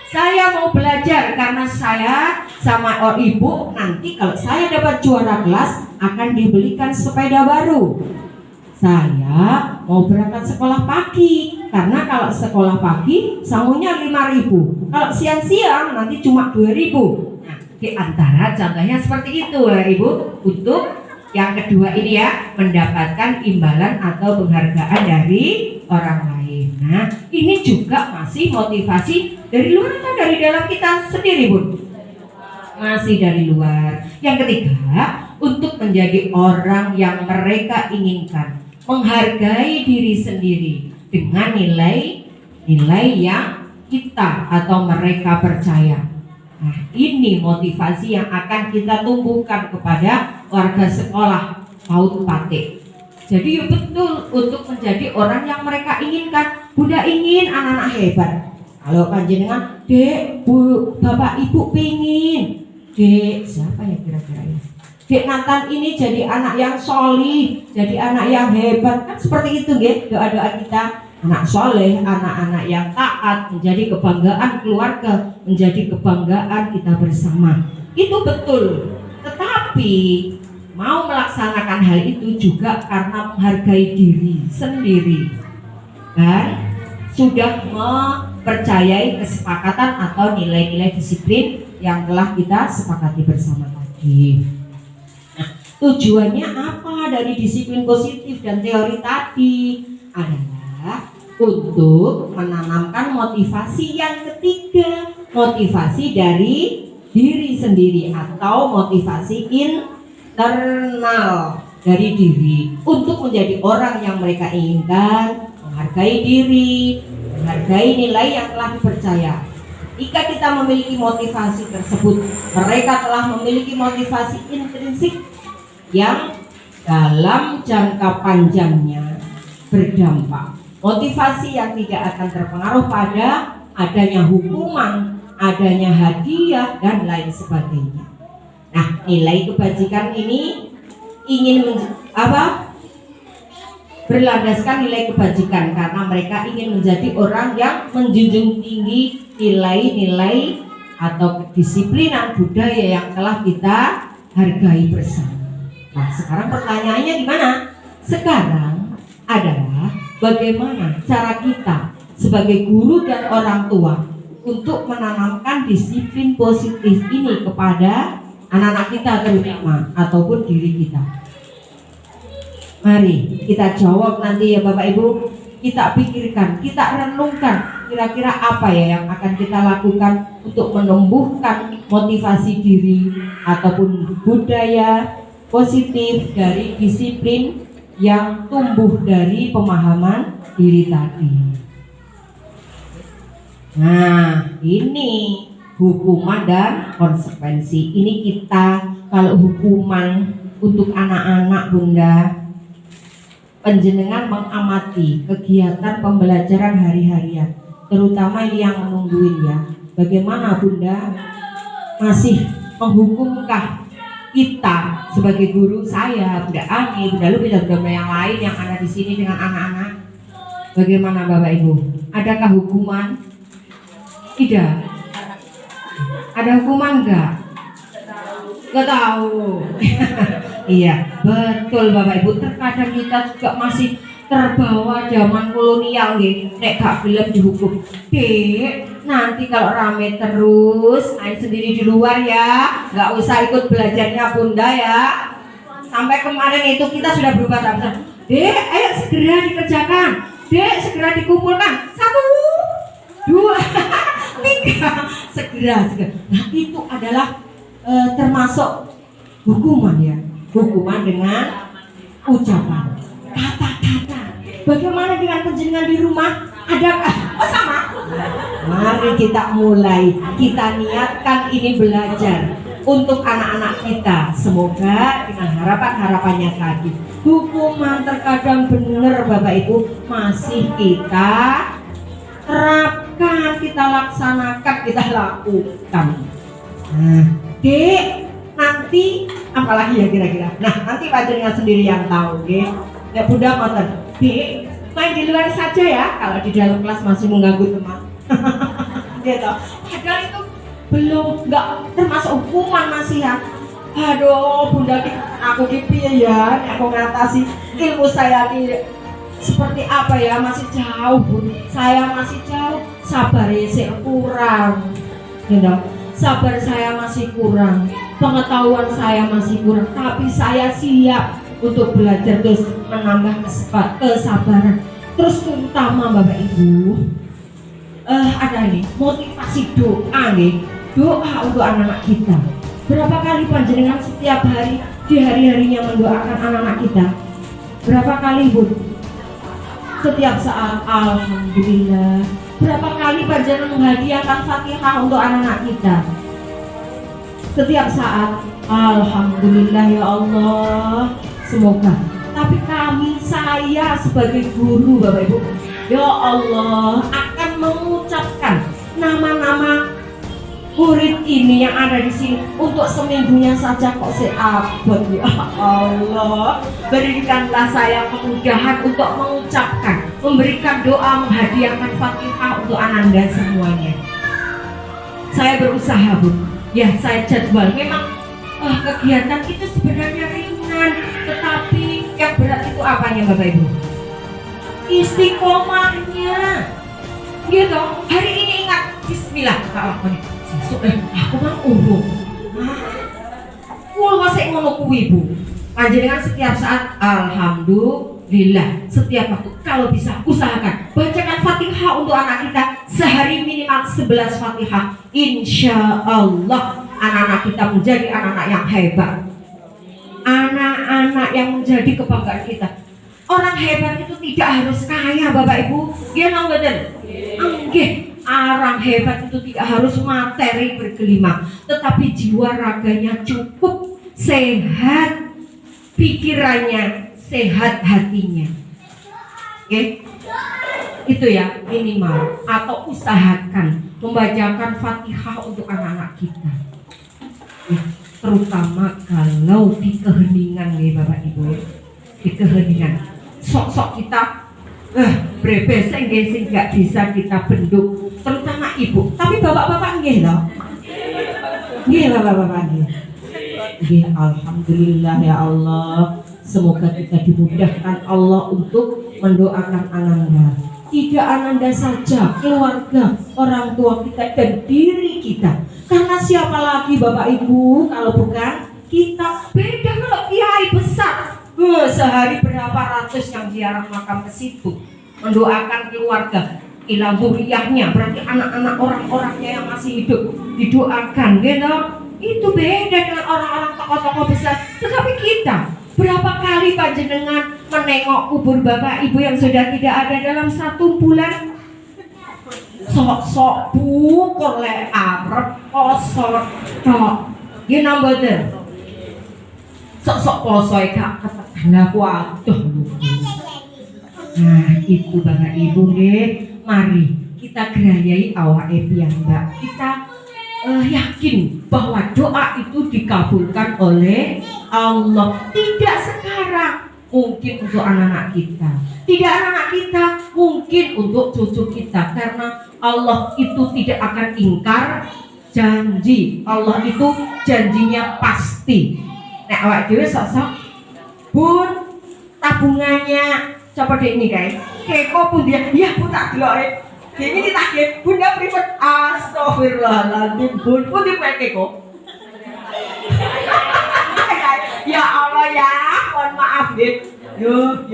Saya mau belajar karena saya sama ibu nanti kalau saya dapat juara kelas akan dibelikan sepeda baru. Saya mau berangkat sekolah pagi karena kalau sekolah pagi sangunya 5.000. Kalau siang-siang nanti cuma 2.000. Nah, di antara contohnya seperti itu ya Ibu. Untuk yang kedua ini ya, mendapatkan imbalan atau penghargaan dari orang lain. Nah, ini juga masih motivasi dari luar atau dari dalam kita sendiri, Bun? Masih dari luar. Yang ketiga, untuk menjadi orang yang mereka inginkan, menghargai diri sendiri dengan nilai-nilai yang kita atau mereka percaya. Nah, ini motivasi yang akan kita tumbuhkan kepada warga sekolah PAUD Pate. Jadi ya betul untuk menjadi orang yang mereka inginkan. Bunda ingin anak-anak hebat. Kalau panjenengan, Dek, Bu, Bapak Ibu pingin. Dek, siapa ya kira-kira ini? Dek Nathan ini jadi anak yang solih, jadi anak yang hebat. Kan seperti itu nggih, doa-doa kita. Anak soleh, anak-anak yang taat, menjadi kebanggaan keluarga, menjadi kebanggaan kita bersama. Itu betul. Tetapi mau melaksanakan hal itu juga karena menghargai diri sendiri dan sudah mempercayai kesepakatan atau nilai-nilai disiplin yang telah kita sepakati bersama tadi. Nah, tujuannya apa dari disiplin positif dan teori tadi? Adalah untuk menanamkan motivasi yang ketiga, motivasi dari diri sendiri atau motivasi internal dari diri untuk menjadi orang yang mereka inginkan, menghargai diri, menghargai nilai yang telah dipercaya. Jika kita memiliki motivasi tersebut, mereka telah memiliki motivasi intrinsik yang dalam jangka panjangnya berdampak. Motivasi yang tidak akan terpengaruh pada adanya hukuman, adanya hadiah dan lain sebagainya. Nah, nilai kebajikan ini ingin berlandaskan nilai kebajikan karena mereka ingin menjadi orang yang menjunjung tinggi nilai-nilai atau kedisiplinan budaya yang telah kita hargai bersama. Nah, sekarang pertanyaannya gimana? Sekarang adalah bagaimana cara kita sebagai guru dan orang tua untuk menanamkan disiplin positif ini kepada anak-anak kita terutama ataupun diri kita. Mari kita jawab nanti ya Bapak Ibu. Kita pikirkan, kita renungkan kira-kira apa ya yang akan kita lakukan untuk menumbuhkan motivasi diri ataupun budaya positif dari disiplin yang tumbuh dari pemahaman diri tadi. Nah, ini hukuman dan konsekuensi. Ini kita kalau hukuman untuk anak-anak Bunda, panjenengan mengamati kegiatan pembelajaran hari-harian, terutama ini yang menungguin ya. Bagaimana Bunda masih menghukumkah kita sebagai guru, saya, Bunda Ani, Bunda Lupi dan Bunda yang lain yang ada di sini dengan anak-anak? Bagaimana Bapak Ibu? Adakah hukuman? Tidak. Ada hukuman enggak? Enggak tahu. Iya, betul Bapak Ibu. Terkadang kita juga masih terbawa zaman kolonial nggih. Nek gak gelem dihukum. Dek, nanti kalau rame terus, main sendiri di luar ya. Enggak usah ikut belajarnya Bunda ya. Sampai kemarin itu kita sudah berubah tak. Dek, ayo segera dikerjakan. Dek, segera dikumpulkan. 1, 2, 3, segera. Nah itu adalah termasuk hukuman ya, hukuman dengan ucapan, kata-kata. Bagaimana dengan penjenengan di rumah? Adakah? Oh sama. Mari kita mulai, kita niatkan ini belajar untuk anak-anak kita. Semoga dengan harapan-harapannya tadi, hukuman terkadang benar Bapak Ibu masih kita terapkan, kita laksanakan, kita lakukan. Nah, Dek, nanti apalagi ya kira-kira? Nah, nanti panjenengan sendiri yang tahu, Dek. Ya Bunda ngoten, Dek, main di luar saja ya, kalau di dalam kelas masih mengganggu teman. Gitu. Padahal itu belum, nggak termasuk hukuman masih ya. Aduh, Bunda, aku piye ya, aku ngatasi ilmu saya di seperti apa ya, masih jauh Bun. Saya masih jauh, sabar saya kurang. Gitu. Sabar saya masih kurang, pengetahuan saya masih kurang, tapi saya siap untuk belajar terus menambah kesabaran. Terus terutama Bapak Ibu, ada nih motivasi doa nih, doa untuk anak-anak kita. Berapa kali panjenengan setiap hari di hari-harinya mendoakan anak-anak kita? Berapa kali Bu? Setiap saat alhamdulillah. Berapa kali panjenengan menghadiahkan Fatihah untuk anak-anak kita? Setiap saat alhamdulillah ya Allah. Semoga. Tapi kami, saya sebagai guru Bapak Ibu, ya Allah akan mengucapkan nama-nama murid ini yang ada di sini untuk seminggunya saja kok seabot. Ya Allah, berikanlah saya kemudahan untuk mengucapkan, memberikan doa, menghadiahkan Fatihah untuk Ananda semuanya. Saya berusaha Bu, ya saya jadwal. Memang kegiatan itu sebenarnya ringan, tetapi yang berat itu apanya Bapak Ibu? Istiqomahnya. Gitu. Hari ini ingat Bismillah. Aku mau urung. Kulo sik ngono kuwi Bu. Panjenengan setiap saat alhamdulillah, setiap waktu kalau bisa usahakan bacakan Fatihah untuk anak kita sehari minimal 11 Fatihah. Insya Allah anak-anak kita menjadi anak-anak yang hebat, anak-anak yang menjadi kebanggaan kita. Orang hebat itu tidak harus kaya Bapak Ibu. Dia nggak orang hebat itu tidak harus materi bergelimang, tetapi jiwa raganya cukup sehat, pikirannya sehat, hatinya. Oke, itu ya minimal. Atau usahakan membacakan Fatihah untuk anak-anak kita. Terutama kalau di keheningan nih Bapak Ibu, di keheningan. Sok-sok kita brebeseng sing nggak bisa kita bendung, terutama ibu. Tapi bapak-bapak nggih loh. Nggih bapak-bapak nggih. Nggih, alhamdulillah ya Allah. Semoga kita dimudahkan Allah untuk mendoakan Ananda. Tidak Ananda saja, keluarga, orang tua kita dan diri kita. Karena siapa lagi Bapak Ibu kalau bukan kita. Beda kalau kiai besar. Sehari berapa ratus yang ziarah makam ke situ mendoakan keluarga, ila zuriyahnya, berarti anak-anak orang-orangnya yang masih hidup didoakan, gitu. Itu beda dengan orang-orang tokoh-tokoh besar. Tetapi kita berapa kali panjenengan menengok kubur Bapak Ibu yang sudah tidak ada dalam 1 bulan? Sok-sok pukul le arep kosor tok. Nggih namboten. Sok-sok poso gak ketekan aku aduh. Nah, itu Bapak Ibu nggih, mari kita gerayai awake piyambak. Kita yakin bahwa doa itu dikabulkan oleh Allah. Tidak sekarang, mungkin untuk anak-anak kita. Tidak anak-anak kita, mungkin untuk cucu kita. Karena Allah itu tidak akan ingkar janji. Allah itu janjinya pasti. Nek awak dhewe sok-sok Bun, tabungannya seperti ini guys. Keko pun dia, ya Bun tak delok. Ini ditagih, Bunda private. Astagfirullahaladzim, Bun pun dia keko. Ya Allah ya, mohon maaf ya. Yo.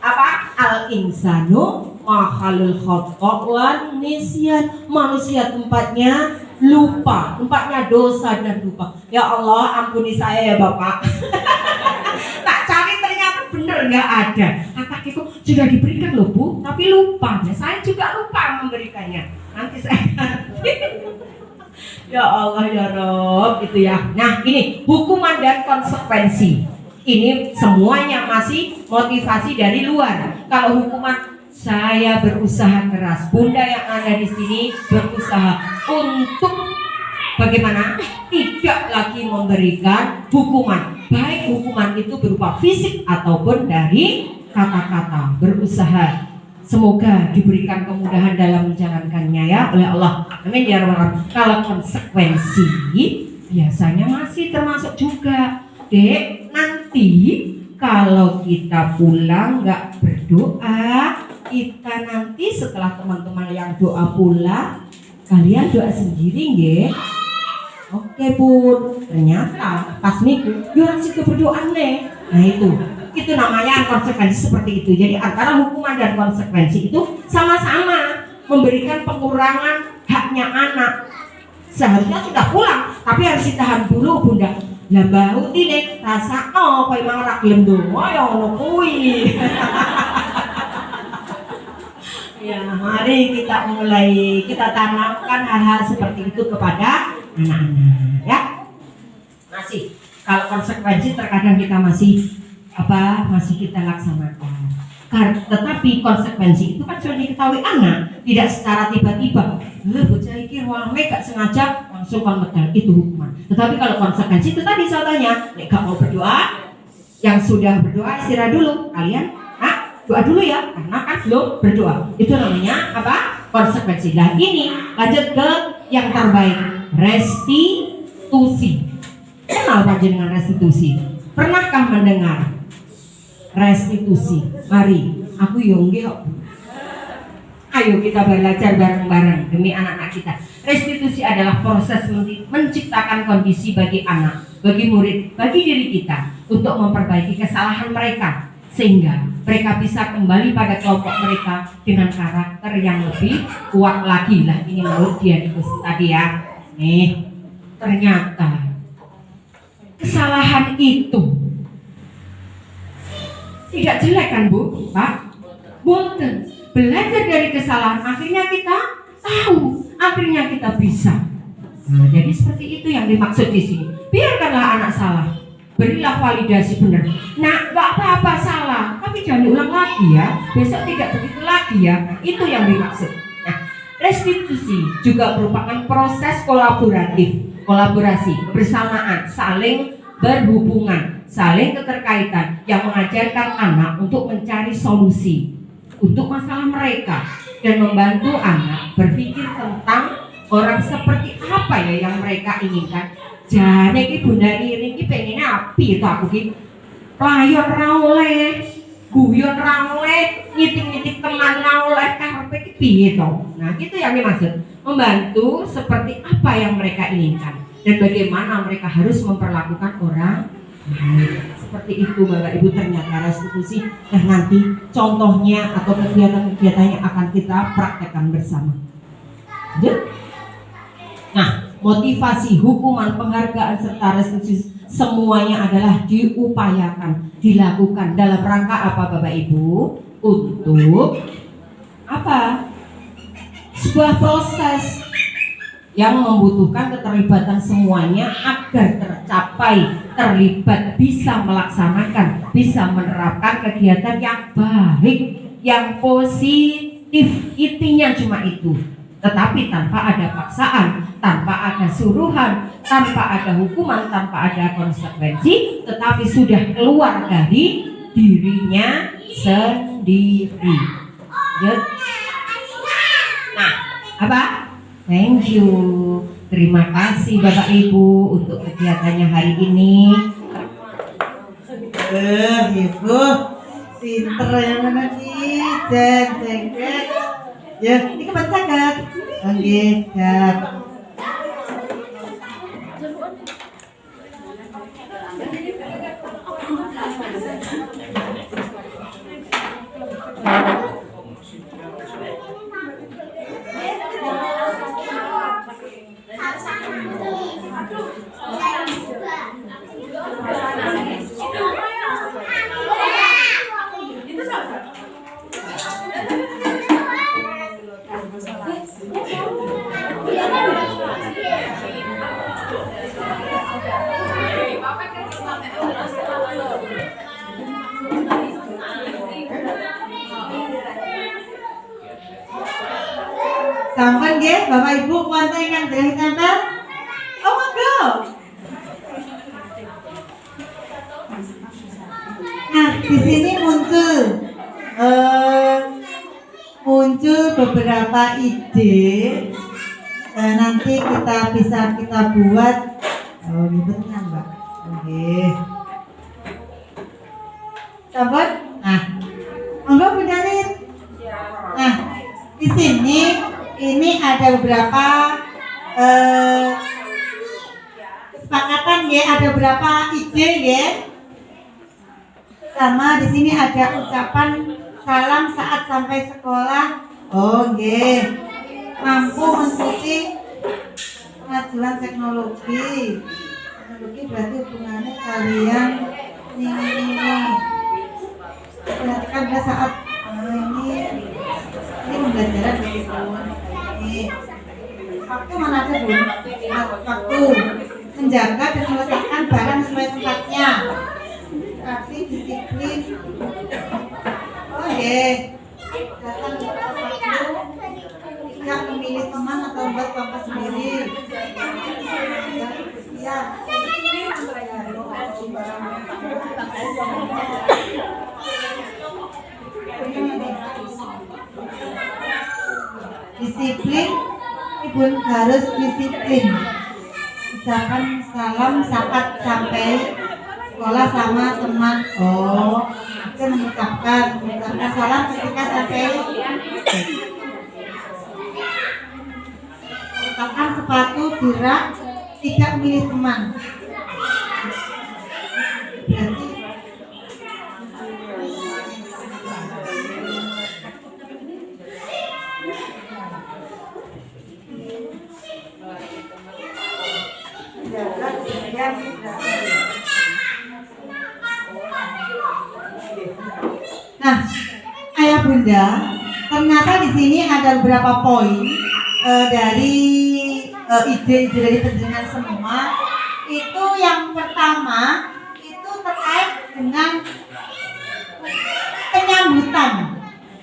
Apa? Al insanu mahalul khata' wan nisyan. Manusia tempatnya lupa, tempatnya dosa dan lupa. Ya Allah, ampuni saya ya Bapak. Tak cari ternyata bener nggak ada. Kataku sudah diberikan loh Bu, tapi lupa. Ya, saya juga lupa memberikannya. Nanti saya ya Allah ya Rob gitu ya. Nah ini hukuman dan konsekuensi. Ini semuanya masih motivasi dari luar. Kalau hukuman, saya berusaha keras. Bunda yang ada di sini berusaha untuk bagaimana? Tidak lagi memberikan hukuman. Baik hukuman itu berupa fisik ataupun dari kata-kata. Berusaha. Semoga diberikan kemudahan dalam menjalankannya ya oleh Allah. Amin ya rabbal alamin. Kalau konsekuensi biasanya masih termasuk juga. Dek, nanti kalau kita pulang nggak berdoa, kita nanti setelah teman-teman yang doa pulang, kalian doa sendiri nggih. Oke Bun, ternyata pas niku orang situ berdoa nih. Nah itu namanya konsekuensi seperti itu. Jadi antara hukuman dan konsekuensi itu sama-sama memberikan pengurangan haknya anak. Seharusnya sudah pulang, tapi harus ditahan dulu Bunda. Lah bau tine rasa kowe mang ora gelem donga ya ngono kuwi. Ya, mari kita mulai kita tanamkan hal-hal seperti itu kepada anak-anak ya. Masih kalau konsekuensi terkadang kita masih kita laksanakan. Tetapi konsekuensi itu kan sudah diketahui anak, tidak secara tiba-tiba. Bocah iki rame gak sengaja langsung kon medal, itu hukuman. Tetapi kalau konsekuensi itu tadi contohnya, nek gak mau berdoa, yang sudah berdoa istirahat dulu. Kalian doa dulu ya, karena kan belum berdoa. Itu namanya apa? Konsekuensi. Nah ini lanjut ke yang terbaik, restitusi. Kenal Pak dengan restitusi? Pernahkah mendengar restitusi? Mari, aku yongge kok. Ayo kita belajar bareng-bareng demi anak-anak kita. Restitusi adalah proses menciptakan kondisi bagi anak, bagi murid, bagi diri kita untuk memperbaiki kesalahan mereka sehingga mereka bisa kembali pada kelompok mereka dengan karakter yang lebih kuat lagi lah. Ini menurut dia tadi ya. Nih, ternyata kesalahan itu tidak jelek kan Bu, Pak? Boten. Belajar dari kesalahan, akhirnya kita tahu, akhirnya kita bisa. Nah, jadi seperti itu yang dimaksud di sini. Biarkanlah anak salah, berilah validasi benar. Nah, nggak apa-apa salah, tapi jangan diulang lagi ya. Besok tidak begitu lagi ya. Itu yang dimaksud. Nah, restitusi juga merupakan proses kolaborasi, bersamaan, saling berhubungan, saling keterkaitan yang mengajarkan anak untuk mencari solusi untuk masalah mereka dan membantu anak berpikir tentang orang seperti apa ya yang mereka inginkan. Jane iki Bunda Nining iki pengennya api to aku iki. Playon ra oleh, guyon ra oleh, ngiting-ngiting teman ra oleh, karepe iki piye to. Nah, itu yang dimaksud. Membantu seperti apa yang mereka inginkan dan bagaimana mereka harus memperlakukan orang lain. Seperti itu Bapak Ibu, ternyata restitusi dan nanti contohnya atau kegiatan-kegiatannya akan kita praktekkan bersama. Lanjut. Nah, motivasi, hukuman, penghargaan serta restitusi semuanya adalah diupayakan, dilakukan dalam rangka apa Bapak Ibu? Untuk apa? Sebuah proses yang membutuhkan keterlibatan semuanya agar terlibat, bisa melaksanakan, bisa menerapkan kegiatan yang baik, yang positif. Intinya cuma itu. Tetapi tanpa ada paksaan, tanpa ada suruhan, tanpa ada hukuman, tanpa ada konsekuensi, tetapi sudah keluar dari dirinya sendiri. Nah, apa? Thank you. Terima kasih Bapak Ibu untuk kegiatannya hari ini. Ibu pinter yang mana sih? Cek. Ya, ini kepencakan. Oke, siap. Sampun nggih Bapak Ibu wonten ingkang dereng tempel? Oh monggo. Nah, di sini muncul beberapa ide. Nanti kita buat. Oh, betul Mbak. Oke. Sahabat. Nah, monggo Bu Dalit. Nah, di sini ini ada beberapa kesepakatan ya, ada beberapa ide ya. Sama di sini ada ucapan salam saat sampai sekolah. Oh, nggih. Mampu mengikuti kemajuan teknologi. Teknologi berarti hubungannya kalian ini. Perhatikan pada saat ini pembelajaran ini. Waktu mana aja Bu? Waktu menjaga dan meletakkan barang sesuai tempatnya. Arti disiplin. Oke. Datang ke waktu. Tidak memilih teman atau buat papa sendiri. Ya. Disiplin, Ibu harus disiplin. Ucapan salam saat sampai sekolah sama teman. Oh, kita mengucapkan salam ketika sampai. Letakkan sepatu di rak, tidak memilih teman. Berarti nah, Ayah Bunda, ternyata di sini ada beberapa poin dari ide dari penjenengan semua. Itu yang pertama itu terkait dengan penyambutan.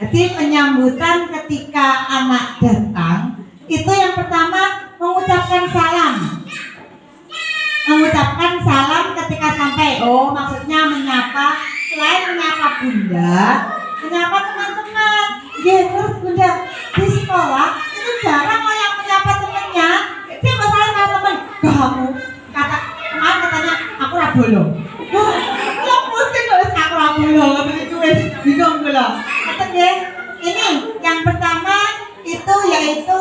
Jadi penyambutan ketika anak datang itu yang pertama mengucapkan salam. Mengucapkan salam ketika sampai. Oh, maksudnya menyapa, selain menyapa Bunda, menyapa teman-teman. Ya, terus Bunda di sekolah itu jarang orang yang menyapa temannya. Dia masalah sama teman. Kamu kata teman katanya aku rabolo. Wah, lo pusing loh aku rabolo. Begitu wes bingung loh. Kata dia ini yang pertama itu yaitu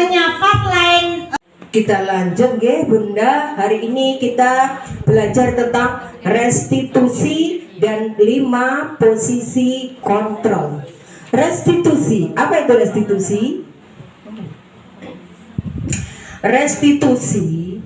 menyapa selain. Kita lanjut nggih Bunda. Hari ini kita belajar tentang restitusi dan 5 posisi kontrol. Restitusi, apa itu restitusi? Restitusi,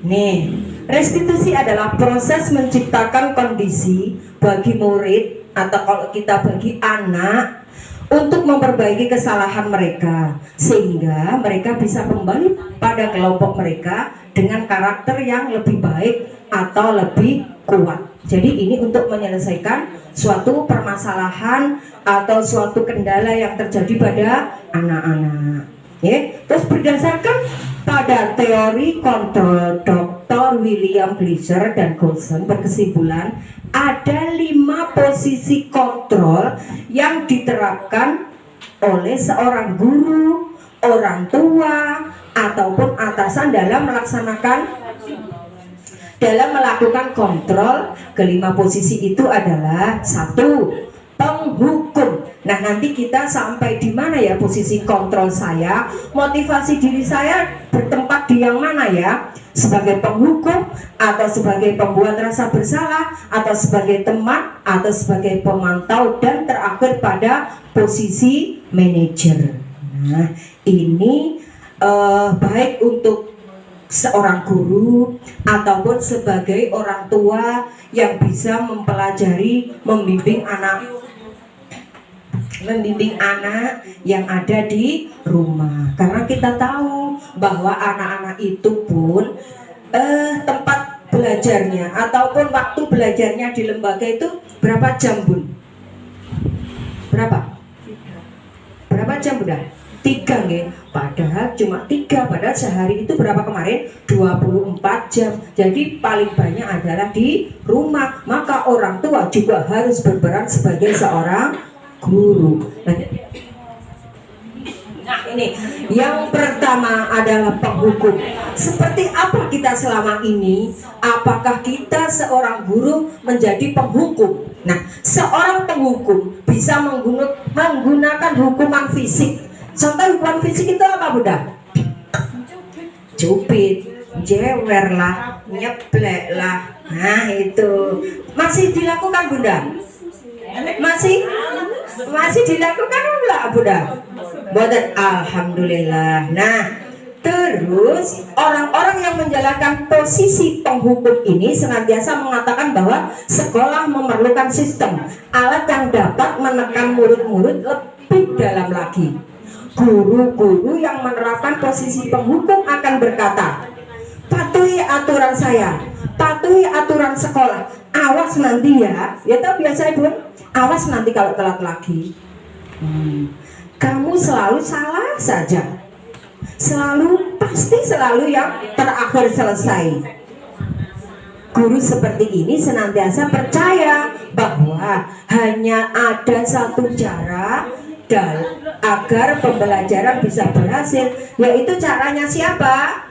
nih, restitusi adalah proses menciptakan kondisi bagi murid atau kalau kita bagi anak untuk memperbaiki kesalahan mereka sehingga mereka bisa kembali pada kelompok mereka dengan karakter yang lebih baik atau lebih kuat. Jadi ini untuk menyelesaikan suatu permasalahan atau suatu kendala yang terjadi pada anak-anak. Ya, terus berdasarkan pada teori kontrol Dr. William Gleiser dan Golson berkesimpulan ada 5 posisi kontrol yang diterapkan oleh seorang guru, orang tua, ataupun atasan dalam melakukan kontrol. Kelima posisi itu adalah 1. Penghukum. Nah, nanti kita sampai di mana ya posisi kontrol saya? Motivasi diri saya bertempat di yang mana ya? Sebagai penghukum atau sebagai pembuat rasa bersalah atau sebagai teman atau sebagai pemantau dan terakhir pada posisi manajer. Nah, ini baik untuk seorang guru ataupun sebagai orang tua yang bisa mempelajari, membimbing anak yang ada di rumah. Karena kita tahu bahwa anak-anak itu pun tempat belajarnya ataupun waktu belajarnya di lembaga itu berapa jam Bun? Berapa? Berapa jam Bunda? 3 nggih. Padahal cuma 3, padahal sehari itu berapa kemarin? 24 jam. Jadi paling banyak adalah di rumah. Maka orang tua juga harus berperan sebagai seorang guru. Nah ini yang pertama adalah penghukum. Seperti apa kita selama ini? Apakah kita seorang guru menjadi penghukum? Nah, seorang penghukum bisa menggunakan hukuman fisik. Contoh hukuman fisik itu apa Bunda? Cubit, jewer lah, nyeblek lah. Nah itu masih dilakukan Bunda? Masih dilakukan enggak Bunda? Boten, alhamdulillah. Nah, terus orang-orang yang menjalankan posisi penghukum ini senantiasa mengatakan bahwa sekolah memerlukan sistem alat yang dapat menekan murid-murid lebih dalam lagi. Guru-guru yang menerapkan posisi penghukum akan berkata, patuhi aturan saya, patuhi aturan sekolah, awas nanti ya tahu biasa Ibu, awas nanti kalau telat lagi. Kamu selalu salah saja, pasti selalu yang terakhir selesai. Guru seperti ini senantiasa percaya bahwa hanya ada satu cara agar pembelajaran bisa berhasil, yaitu caranya siapa?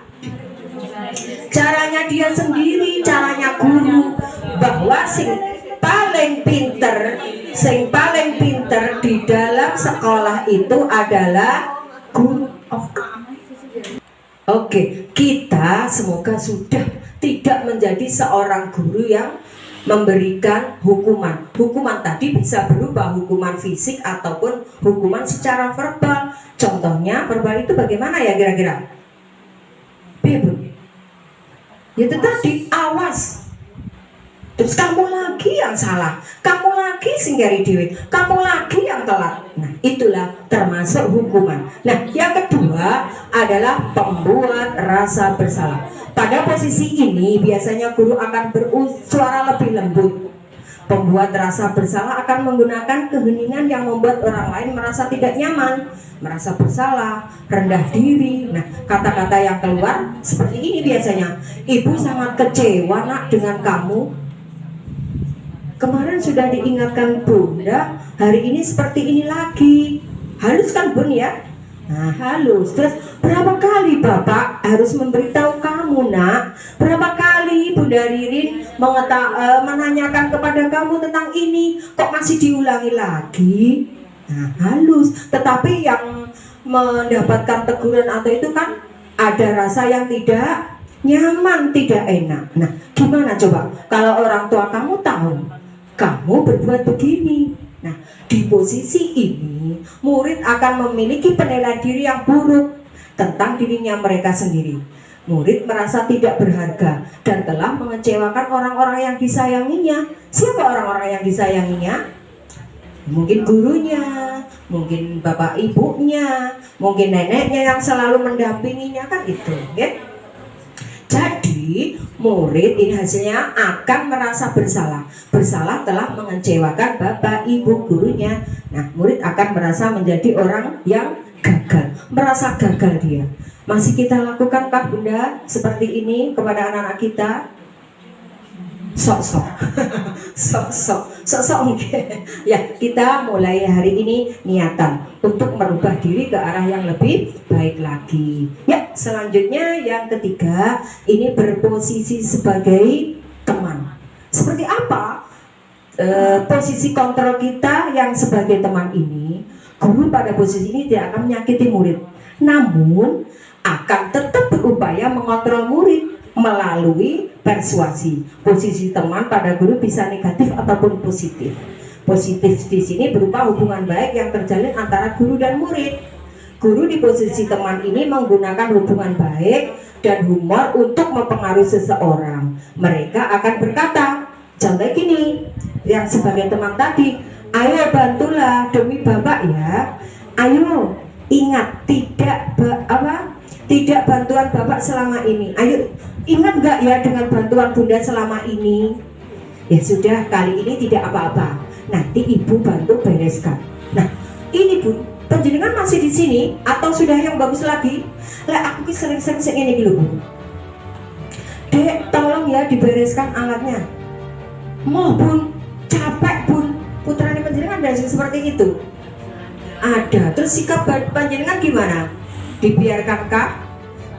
Caranya dia sendiri, caranya guru. Bahwa sing paling pinter di dalam sekolah itu adalah guru. Oke, kita semoga sudah tidak menjadi seorang guru yang memberikan hukuman. Hukuman tadi bisa berupa hukuman fisik ataupun hukuman secara verbal. Contohnya verbal itu bagaimana ya kira-kira? Ibu, itu tadi awas. Terus kamu lagi yang salah, kamu lagi singgari dewi, kamu lagi yang telat. Nah itulah termasuk hukuman. Nah yang kedua adalah pembuat rasa bersalah. Pada posisi ini biasanya guru akan bersuara lebih lembut. Pembuat rasa bersalah akan menggunakan keheningan yang membuat orang lain merasa tidak nyaman, merasa bersalah, rendah diri. Nah kata-kata yang keluar seperti ini biasanya. Ibu sangat kecewa nak dengan kamu. Kemarin sudah diingatkan Bunda, hari ini seperti ini lagi. Halus kan Bun ya? Nah halus. Terus berapa kali Bapak harus memberitahu kamu nak? Berapa kali Bunda Ririn menanyakan kepada kamu tentang ini, kok masih diulangi lagi? Nah halus. Tetapi yang mendapatkan teguran atau itu kan ada rasa yang tidak nyaman, tidak enak. Nah gimana coba kalau orang tua kamu tahu kamu berbuat begini? Nah, di posisi ini murid akan memiliki penilaian diri yang buruk tentang dirinya mereka sendiri. Murid merasa tidak berharga dan telah mengecewakan orang-orang yang disayanginya. Siapa orang-orang yang disayanginya? Mungkin gurunya, mungkin bapak ibunya, mungkin neneknya yang selalu mendampinginya, kan itu ya? Jadi murid ini hasilnya akan merasa bersalah. Bersalah telah mengecewakan bapak ibu gurunya. Nah murid akan merasa menjadi orang yang gagal, merasa gagal dia. Masih kita lakukan Pak Bunda seperti ini kepada anak-anak kita? Sok-sok mungkin. Ya kita mulai hari ini niatan untuk merubah diri ke arah yang lebih baik lagi. Ya selanjutnya yang ketiga, ini berposisi sebagai teman. Seperti apa posisi kontrol kita yang sebagai teman ini? Guru pada posisi ini tidak akan menyakiti murid, namun akan tetap berupaya mengontrol murid melalui persuasi. Posisi teman pada guru bisa negatif ataupun positif. Positif di sini berupa hubungan baik yang terjalin antara guru dan murid. Guru di posisi teman ini menggunakan hubungan baik dan humor untuk mempengaruhi seseorang. Mereka akan berkata, contoh gini, yang sebagai teman tadi, ayo bantulah demi bapak ya. Ayo ingat tidak bantuan bapak selama ini. Ayo ingat nggak ya dengan bantuan bunda selama ini? Ya sudah, kali ini tidak apa-apa. Nanti ibu bantu bereskan. Nah ini Bu, Panjenengan masih di sini atau sudah yang bagus lagi? Lah aku ki sering-sering ini dulu. Dek, tolong ya dibereskan alatnya. Mau bun, capek bun. Putrane panjenengan ada seperti itu. Ada. Terus sikap panjenengan gimana? Dibiarkankah?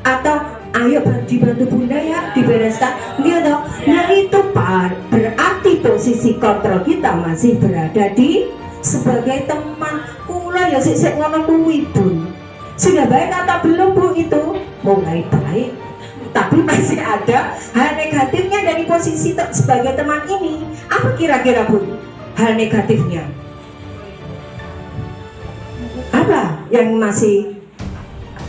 Atau ayo dibantu bunda ya dibereskan? Gitu. Nah itu berarti posisi kontrol kita masih berada di sebagai teman. Kula ya sik ngono kuwi bun. Sudah baik atau belum bu itu? Mulai baik, tapi masih ada hal negatifnya dari posisi sebagai teman ini. Apa kira-kira bu hal negatifnya? Apa yang masih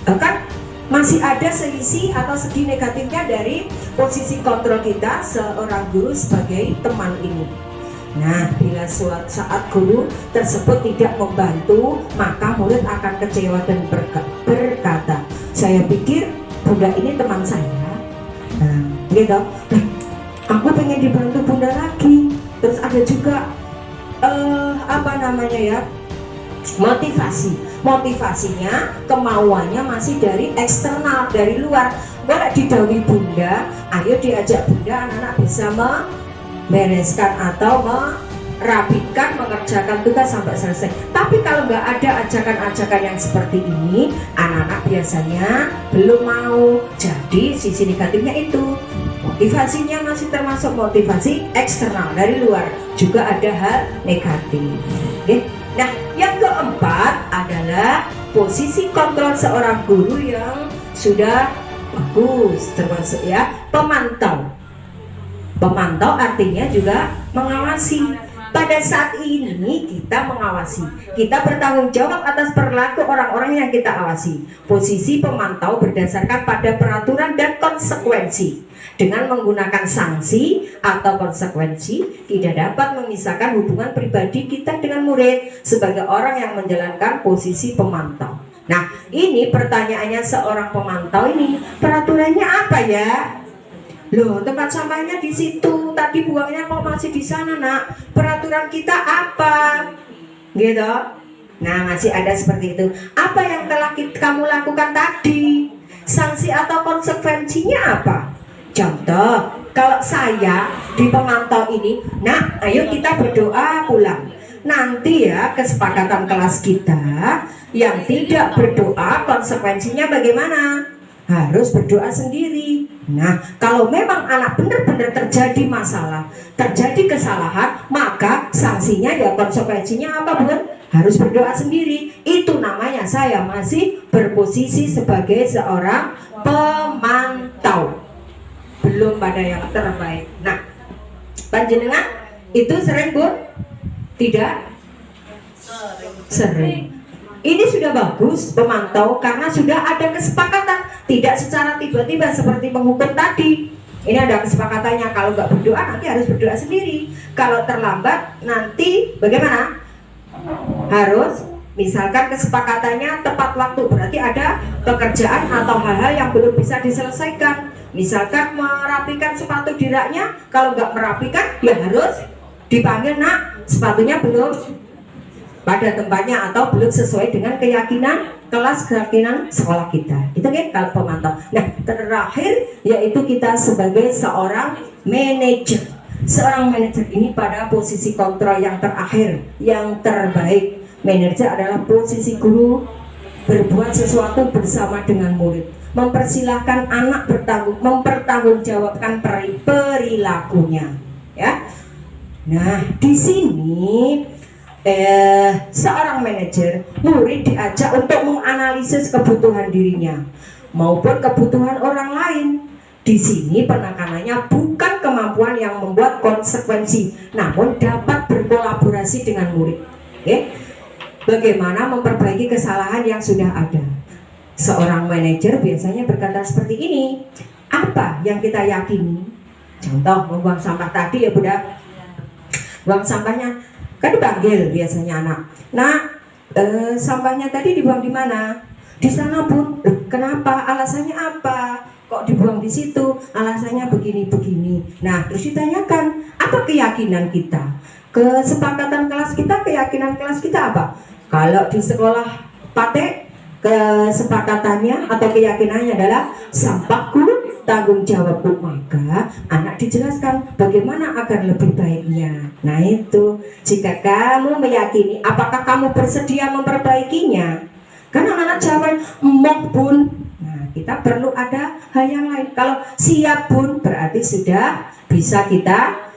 kan masih ada selisih atau segi negatifnya dari posisi kontrol kita seorang guru sebagai teman ini. Nah, bila suatu saat guru tersebut tidak membantu, maka murid akan kecewa dan berkata, saya pikir bunda ini teman saya. Nah, gitu. Nah, aku pengen dibantu bunda lagi. Terus ada juga apa namanya ya, motivasinya, kemauannya masih dari eksternal, dari luar. Boleh didawi bunda, ayo diajak bunda, anak-anak bisa bereskan atau merapikan, mengerjakan tugas sampai selesai. Tapi kalau nggak ada ajakan-ajakan yang seperti ini, anak-anak biasanya belum mau. Jadi sisi negatifnya itu, motivasinya masih termasuk motivasi eksternal dari luar. Juga ada hal negatif. Oke? Nah, yang keempat adalah posisi kontrol seorang guru yang sudah bagus, termasuk ya pemantau. Pemantau artinya juga mengawasi. Pada saat ini kita mengawasi, kita bertanggung jawab atas perilaku orang-orang yang kita awasi. Posisi pemantau berdasarkan pada peraturan dan konsekuensi. Dengan menggunakan sanksi atau konsekuensi, tidak dapat memisahkan hubungan pribadi kita dengan murid sebagai orang yang menjalankan posisi pemantau. Nah, ini pertanyaannya seorang pemantau ini, peraturannya apa ya? Loh, tempat sampahnya di situ, tadi buangnya kok masih di sana nak? Peraturan kita apa? Gitu. Nah, masih ada seperti itu. Apa yang telah kamu lakukan tadi? Sanksi atau konsekuensinya apa? Contoh, kalau saya di pemantau ini, nah ayo kita berdoa pulang. Nanti ya kesepakatan kelas kita yang tidak berdoa konsekuensinya bagaimana? Harus berdoa sendiri. Nah, kalau memang anak benar-benar terjadi masalah, terjadi kesalahan, maka sanksinya ya konsekuensinya apa bun? Harus berdoa sendiri. Itu namanya saya masih berposisi sebagai seorang pemantau, belum pada yang terbaik. Nah, panjenengan itu sering bun? Tidak? Sering. Ini sudah bagus pemantau karena sudah ada kesepakatan, tidak secara tiba-tiba seperti menghukum tadi. Ini ada kesepakatannya, kalau nggak berdoa nanti harus berdoa sendiri. Kalau terlambat nanti bagaimana? Harus, misalkan kesepakatannya tepat waktu, berarti ada pekerjaan atau hal-hal yang belum bisa diselesaikan. Misalkan merapikan sepatu di raknya, kalau nggak merapikan ya harus dipanggil, nak sepatunya belum pada tempatnya atau belum sesuai dengan keyakinan sekolah kita. Itu kan kalau pemantau. Nah, terakhir yaitu kita sebagai seorang manajer. Seorang manajer ini pada posisi kontrol yang terakhir, yang terbaik. Manajer adalah posisi guru berbuat sesuatu bersama dengan murid, mempersilahkan anak mempertanggungjawabkan perilakunya. Ya. Nah, di sini seorang manajer, murid diajak untuk menganalisis kebutuhan dirinya maupun kebutuhan orang lain. Di sini penekanannya bukan kemampuan yang membuat konsekuensi, namun dapat berkolaborasi dengan murid. Oke? Bagaimana memperbaiki kesalahan yang sudah ada. Seorang manajer biasanya berkata seperti ini, apa yang kita yakini? Contoh, membuang sampah tadi ya Bunda, buang sampahnya kan dipanggil biasanya anak. Nah, sampahnya tadi dibuang di mana? Di sana bun. Kenapa? Alasannya apa? Kok dibuang di situ? Alasannya begini-begini. Nah, terus ditanyakan, apa keyakinan kita? Kesepakatan kelas kita, keyakinan kelas kita apa? Kalau di sekolah Patek kesepakatannya atau keyakinannya adalah sampahku tanggung jawabku, maka anak dijelaskan bagaimana agar lebih baiknya. Nah itu, jika kamu meyakini, apakah kamu bersedia memperbaikinya? Kan anak-anak jawab emoh bun. Nah kita perlu ada hal yang lain. Kalau siap bun berarti sudah bisa kita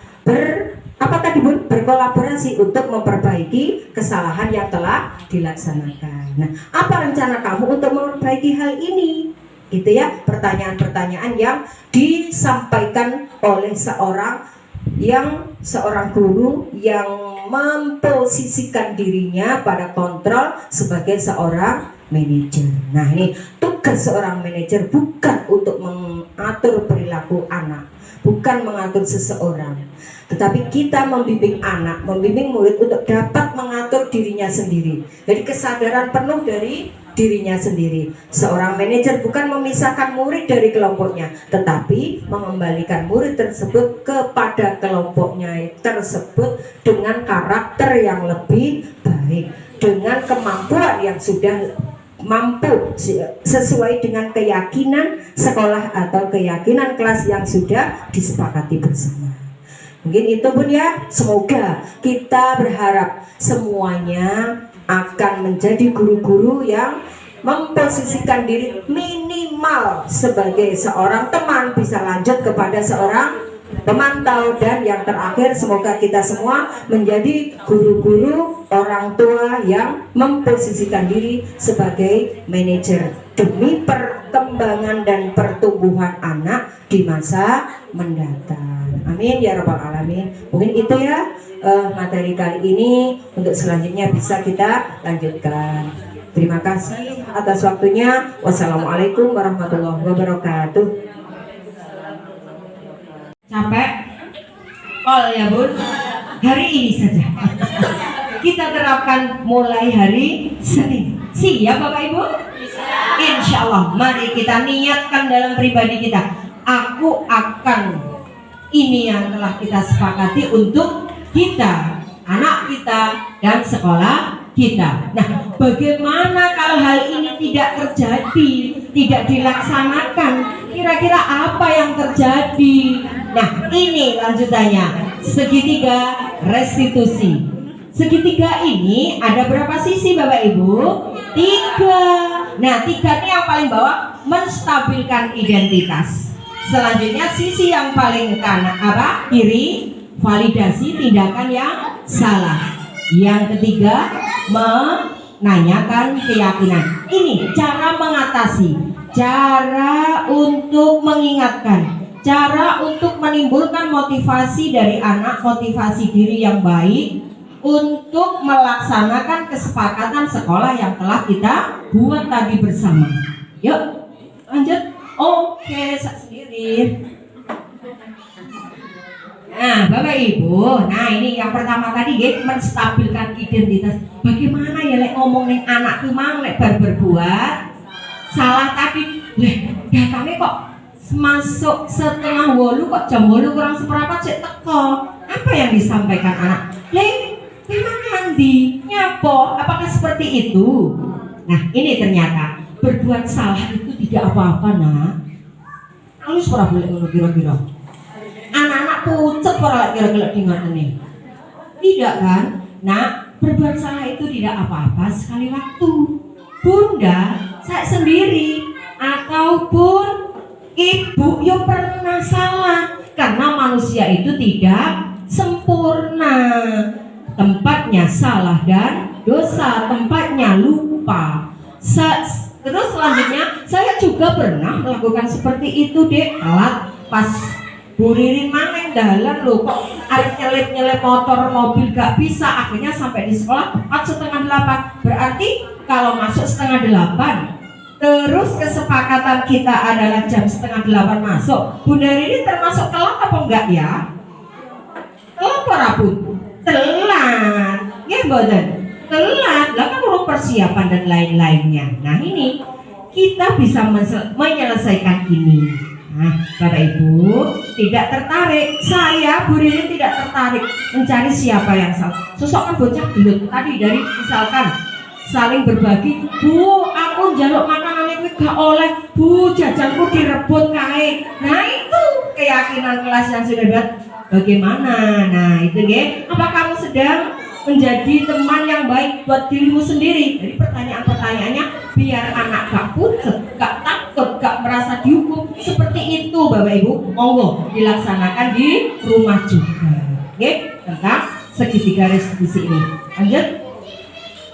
berkolaborasi untuk memperbaiki kesalahan yang telah dilaksanakan. Nah, apa rencana kamu untuk memperbaiki hal ini? Gitu ya, pertanyaan-pertanyaan yang disampaikan oleh seorang guru yang memposisikan dirinya pada kontrol sebagai seorang manajer. Nah, ini tugas seorang manajer bukan untuk mengatur perilaku anak, bukan mengatur seseorang, tetapi kita membimbing anak, membimbing murid untuk dapat mengatur dirinya sendiri. Jadi kesadaran penuh dari dirinya sendiri. Seorang manajer bukan memisahkan murid dari kelompoknya, tetapi mengembalikan murid tersebut kepada kelompoknya tersebut dengan karakter yang lebih baik, dengan kemampuan yang sudah mampu sesuai dengan keyakinan sekolah atau keyakinan kelas yang sudah disepakati bersama. Mungkin itu pun ya, semoga kita berharap semuanya akan menjadi guru-guru yang memposisikan diri minimal sebagai seorang teman, bisa lanjut kepada seorang pemantau, dan yang terakhir semoga kita semua menjadi guru-guru orang tua yang memposisikan diri sebagai manajer demi perkembangan dan pertumbuhan anak di masa mendatang. Amin ya rabbal alamin. Mungkin itu ya materi kali ini. Untuk selanjutnya bisa kita lanjutkan. Terima kasih atas waktunya. Wassalamualaikum warahmatullahi wabarakatuh. Capek? Pol ya bun? Hari ini saja kita terapkan mulai hari Senin. Siap Bapak Ibu? Insya Allah. Mari kita niatkan dalam pribadi kita, aku akan ini yang telah kita sepakati untuk kita, anak kita, dan sekolah kita. Nah, bagaimana kalau hal ini tidak terjadi, tidak dilaksanakan? Kira-kira apa yang terjadi? Nah, ini lanjutannya. Segitiga restitusi. Segitiga ini ada berapa sisi Bapak Ibu? 3. Nah, 3 ini yang paling bawah menstabilkan identitas. Selanjutnya sisi yang paling kanan kiri, validasi tindakan yang salah. Yang ketiga, menanyakan keyakinan. Ini cara mengatasi, cara untuk mengingatkan, cara untuk menimbulkan motivasi dari anak, motivasi diri yang baik untuk melaksanakan kesepakatan sekolah yang telah kita buat tadi bersama. Yuk, lanjut. Oke, saya sendiri. Nah, Bapak Ibu, nah ini yang pertama tadi menstabilkan identitas. Bagaimana ya lek ngomong ning anak tuh mang lek bar berbuat salah tadi, datangnya kok masuk setengah 8 kok jam 8 kurang seperempat cek teko. Apa yang disampaikan anak? Memang mandi, nyapo, apakah seperti itu? Nah, ini ternyata berbuat salah itu tidak apa-apa, nak. Halus ora boleh ngono kira-kira. Anak-anak pucet ora kira-kira dingatene. Tidak kan? Nah, berbuat salah itu tidak apa-apa sekali waktu. Bunda, saya sendiri ataupun ibu yang pernah salah, karena manusia itu tidak sempurna. Tempatnya salah dan dosa, tempatnya lupa. Terus selanjutnya saya juga pernah melakukan seperti itu, Dek. Telat pas Bu Ririn maneng dalan loh, kok arek nyelip motor mobil gak bisa, akhirnya sampai di sekolah 7:30. Berarti kalau masuk 7:30, terus kesepakatan kita adalah jam 7:30 masuk, Bunda Ririn termasuk telat apa enggak ya? Telat apa Bun? Telat, ya boten. Telat, lah kan urut persiapan dan lain-lainnya. Nah ini kita bisa menyelesaikan ini. Nah, Bapak Ibu tidak tertarik, saya Bu Ririn tidak tertarik mencari siapa yang salah. Sosok kan bocah gelut tadi dari misalkan saling berbagi. Bu, aku njaluk makanan itu gak oleh. Bu, jajanku direbut kae. Nah itu keyakinan kelas yang sudah buat. Bagaimana? Nah itu ya. Apa kamu sedang menjadi teman yang baik buat dirimu sendiri? Jadi pertanyaan-pertanyaannya biar anak gak pucet, gak takut, gak merasa dihukum. Seperti itu Bapak Ibu, monggo dilaksanakan di rumah juga. Oke, tentang segitiga restitusi ini. Lanjut.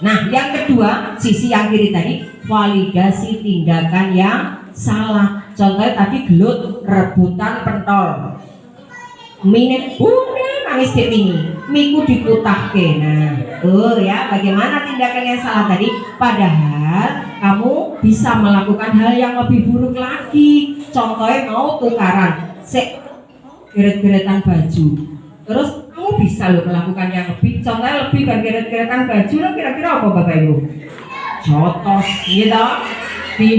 Nah, yang kedua, sisi yang kiri tadi, validasi tindakan yang salah. Contohnya tadi gelut, rebutan pentol. Minit bunda nangis dipingi, miku diputahke. Nah, ya, bagaimana tindakan yang salah tadi? Padahal kamu bisa melakukan hal yang lebih buruk lagi. Contohnya mau tukaran, geret-geretan baju. Terus kamu bisa loh melakukan yang lebih, contohnya lebih kan geret-geretan baju, lo kira-kira apa Bapak Ibu? Jotos, gitu.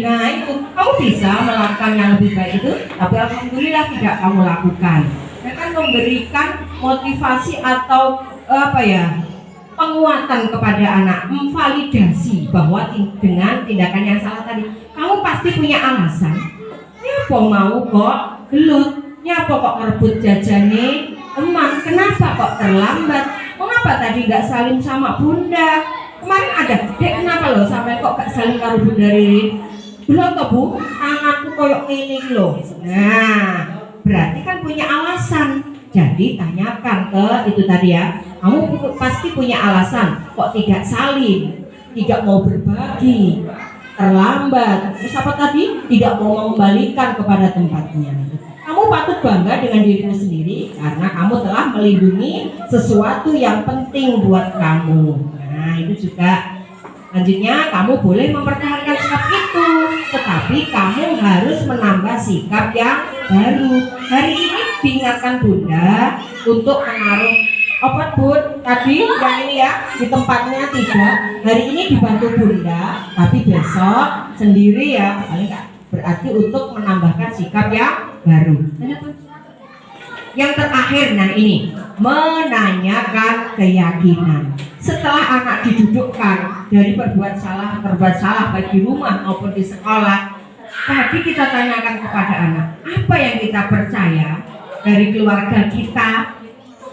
Nah itu kamu bisa melakukan yang lebih baik itu, tapi alhamdulillah tidak kamu lakukan. Dia kan memberikan motivasi atau penguatan kepada anak, memvalidasi bahwa dengan tindakan yang salah tadi kamu pasti punya alasan. Nyapa mau kok gelut, nyapa kok ngerebut jajane teman, kenapa kok terlambat, mengapa tadi gak salim sama bunda, kemarin ada dek kenapa loh sampai kok gak salim karo bunda Ririn, belum toh bu, tanganku koyok ini loh. Nah berarti kan punya alasan. Jadi tanyakan ke itu tadi ya, kamu pasti punya alasan kok tidak salim, tidak mau berbagi, terlambat, terus apa tadi, tidak mau mengembalikan kepada tempatnya. Kamu patut bangga dengan dirimu sendiri karena kamu telah melindungi sesuatu yang penting buat kamu. Nah itu juga. Selanjutnya kamu boleh mempertahankan sikap itu, tetapi kamu harus menambah sikap yang baru. Hari ini diingatkan bunda untuk menaruh obat bun tadi yang ini ya di tempatnya tidak. Hari ini dibantu bunda, tapi besok sendiri ya. Paling nggak berarti untuk menambahkan sikap yang baru. Yang terakhir, nah ini menanyakan keyakinan. Setelah anak didudukkan dari berbuat salah baik di rumah maupun di sekolah, tadi kita tanyakan kepada anak, apa yang kita percaya dari keluarga kita.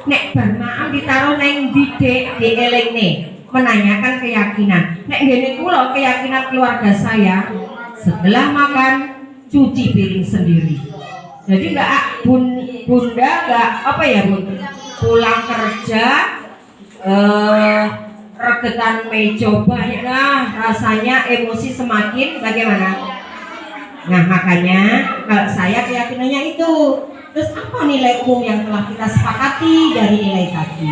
Nek bermaaf ditaruh neng didek dieling nih, menanyakan keyakinan. Nek gini kula keyakinan keluarga saya, setelah makan cuci piring sendiri. Jadi enggak bunda enggak bun, pulang kerja regetan meja banyak, rasanya emosi semakin bagaimana. Nah makanya kalau saya keyakinannya itu. Terus apa nilai umum yang telah kita sepakati dari nilai tadi?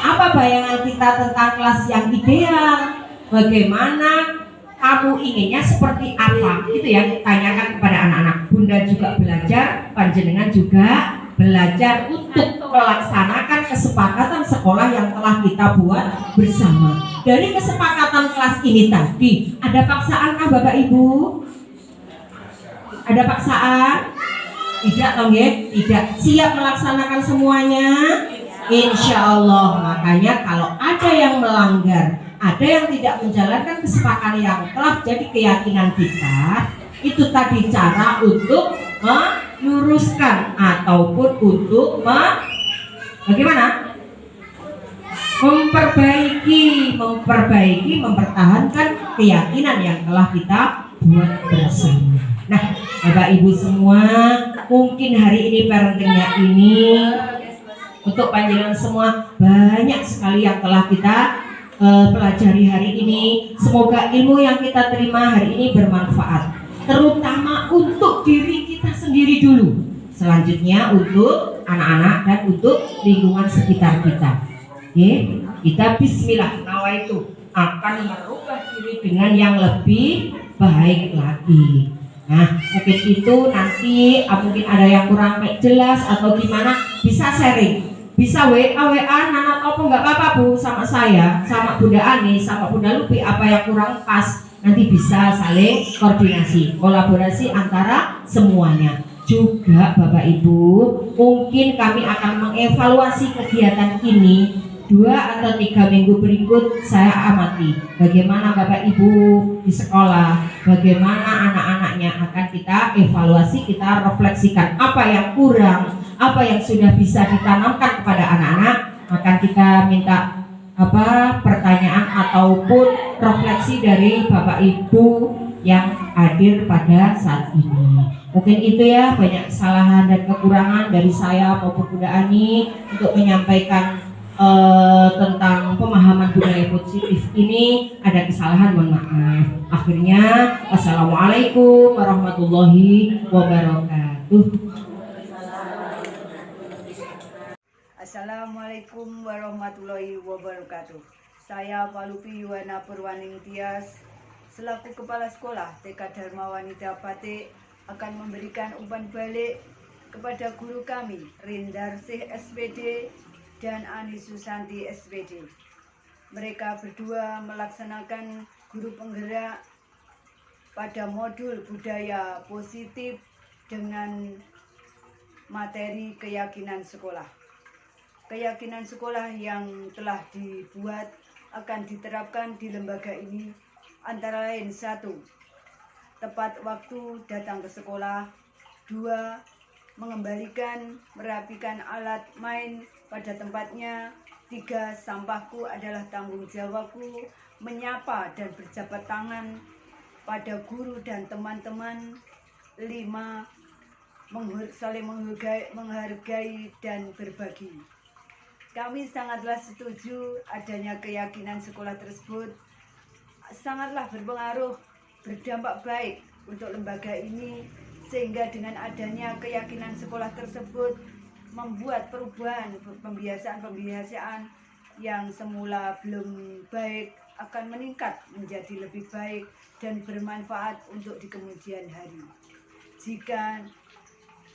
Apa bayangan kita tentang kelas yang ideal? Bagaimana kamu inginnya seperti apa? Itu ya, tanyakan kepada anak-anak. Bunda juga belajar, panjenengan juga belajar untuk melaksanakan kesepakatan sekolah yang telah kita buat bersama. Dari kesepakatan kelas ini tadi, ada paksaankah Bapak Ibu? Ada paksaan? Tidak dong ya? Tidak. Siap melaksanakan semuanya? Insya Allah. Makanya kalau ada yang melanggar, ada yang tidak menjalankan kesepakatan yang telah jadi keyakinan kita, itu tadi cara untuk meluruskan ataupun untuk bagaimana? Memperbaiki, mempertahankan keyakinan yang telah kita buat bersama. Nah, Bapak Ibu semua, mungkin hari ini parentingnya ini untuk panjenengan semua banyak sekali yang telah kita pelajari hari ini. Semoga ilmu yang kita terima hari ini bermanfaat, terutama untuk diri kita sendiri dulu, selanjutnya untuk anak-anak dan untuk lingkungan sekitar kita. Oke, kita bismillah nawaitu akan merubah diri dengan yang lebih baik lagi. Nah, mungkin itu nanti mungkin ada yang kurang jelas atau gimana, bisa sharing, bisa WA Nana apa nggak apa-apa Bu sama saya, sama Bunda Ani, sama Bunda Lupi, apa yang kurang pas, nanti bisa saling koordinasi, kolaborasi antara semuanya. Juga Bapak Ibu, mungkin kami akan mengevaluasi kegiatan ini 2 atau 3 minggu berikut saya amati bagaimana Bapak Ibu di sekolah, bagaimana anak-anaknya, akan kita evaluasi, kita refleksikan apa yang kurang, apa yang sudah bisa ditanamkan kepada anak-anak, akan kita minta pertanyaan ataupun refleksi dari Bapak Ibu yang hadir pada saat ini. Mungkin itu ya, banyak kesalahan dan kekurangan dari saya maupun Bunda Ani untuk menyampaikan tentang pemahaman budaya positif ini. Ada kesalahan, mohon maaf. Akhirnya, wassalamualaikum warahmatullahi wabarakatuh. Assalamualaikum warahmatullahi wabarakatuh. Saya Palupi Yuwana Purwaning Tias, selaku Kepala Sekolah TK Dharma Wanita Batik, akan memberikan umpan balik kepada guru kami, Rindarsih SPD dan Ani Susanti SPD. Mereka berdua melaksanakan guru penggerak pada modul budaya positif dengan materi keyakinan sekolah. Keyakinan sekolah yang telah dibuat akan diterapkan di lembaga ini antara lain: 1. Tepat waktu datang ke sekolah. 2. Merapikan alat main pada tempatnya. 3. Sampahku adalah tanggung jawabku. Menyapa dan berjabat tangan pada guru dan teman-teman. 5. Saling menghargai dan berbagi. Kami sangatlah setuju adanya keyakinan sekolah tersebut, sangatlah berpengaruh, berdampak baik untuk lembaga ini, sehingga dengan adanya keyakinan sekolah tersebut membuat perubahan pembiasaan yang semula belum baik akan meningkat menjadi lebih baik dan bermanfaat untuk di kemudian hari. Jika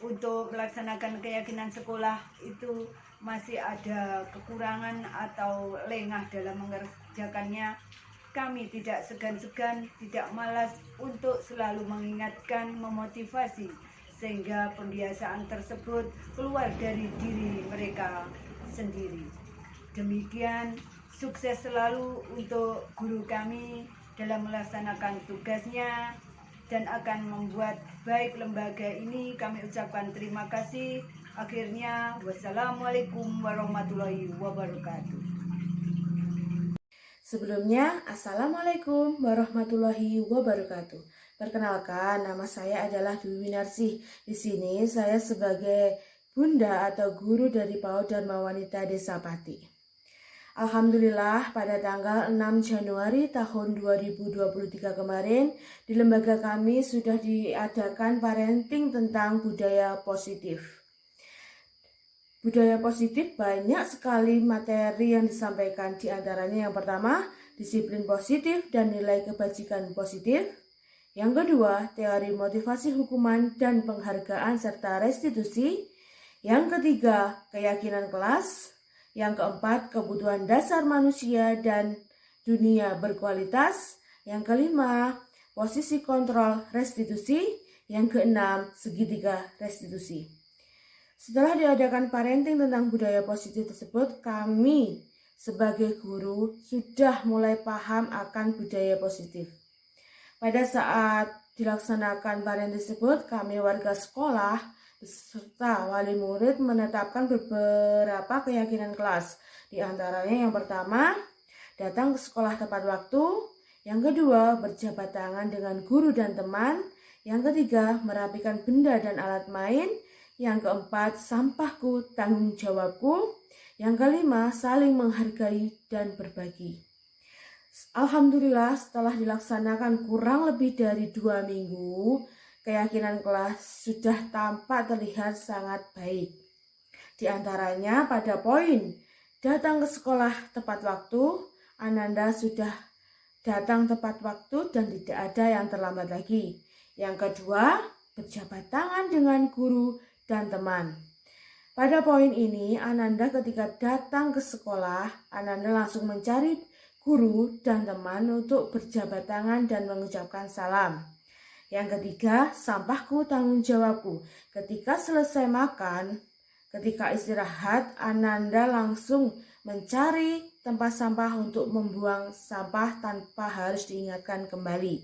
untuk melaksanakan keyakinan sekolah itu masih ada kekurangan atau lengah dalam mengerjakannya, kami tidak segan-segan, tidak malas untuk selalu mengingatkan, memotivasi, sehingga pembiasaan tersebut keluar dari diri mereka sendiri. Demikian, sukses selalu untuk guru kami dalam melaksanakan tugasnya dan akan membuat baik lembaga ini. Kami ucapkan terima kasih. Akhirnya, wassalamualaikum warahmatullahi wabarakatuh. Sebelumnya, Assalamualaikum warahmatullahi wabarakatuh. Perkenalkan, nama saya adalah Dwi Winarsih. Di sini saya sebagai bunda atau guru dari PAUD Dharma Wanita Desa Pati. Alhamdulillah, pada tanggal 6 Januari tahun 2023 kemarin, di lembaga kami sudah diadakan parenting tentang budaya positif. Budaya positif banyak sekali materi yang disampaikan, di antaranya yang pertama, disiplin positif dan nilai kebajikan positif. Yang kedua, teori motivasi hukuman dan penghargaan serta restitusi. Yang ketiga, keyakinan kelas. Yang keempat, kebutuhan dasar manusia dan dunia berkualitas. Yang kelima, posisi kontrol restitusi. Yang keenam, segitiga restitusi. Setelah diadakan parenting tentang budaya positif tersebut, kami sebagai guru sudah mulai paham akan budaya positif. Pada saat dilaksanakan parenting tersebut, kami warga sekolah serta wali murid menetapkan beberapa keyakinan kelas. Di antaranya yang pertama, datang ke sekolah tepat waktu. Yang kedua, berjabat tangan dengan guru dan teman. Yang ketiga, merapikan benda dan alat main. Yang keempat, sampahku tanggung jawabku. Yang kelima, saling menghargai dan berbagi. Alhamdulillah, setelah dilaksanakan kurang lebih dari 2 minggu, keyakinan kelas sudah tampak terlihat sangat baik. Di antaranya pada poin datang ke sekolah tepat waktu, Ananda sudah datang tepat waktu dan tidak ada yang terlambat lagi. Yang kedua, berjabat tangan dengan guru dan teman. Pada poin ini, Ananda ketika datang ke sekolah, Ananda langsung mencari guru dan teman untuk berjabat tangan dan mengucapkan salam. Yang ketiga, sampahku tanggung jawabku. Ketika selesai makan, ketika istirahat, Ananda langsung mencari tempat sampah untuk membuang sampah tanpa harus diingatkan kembali.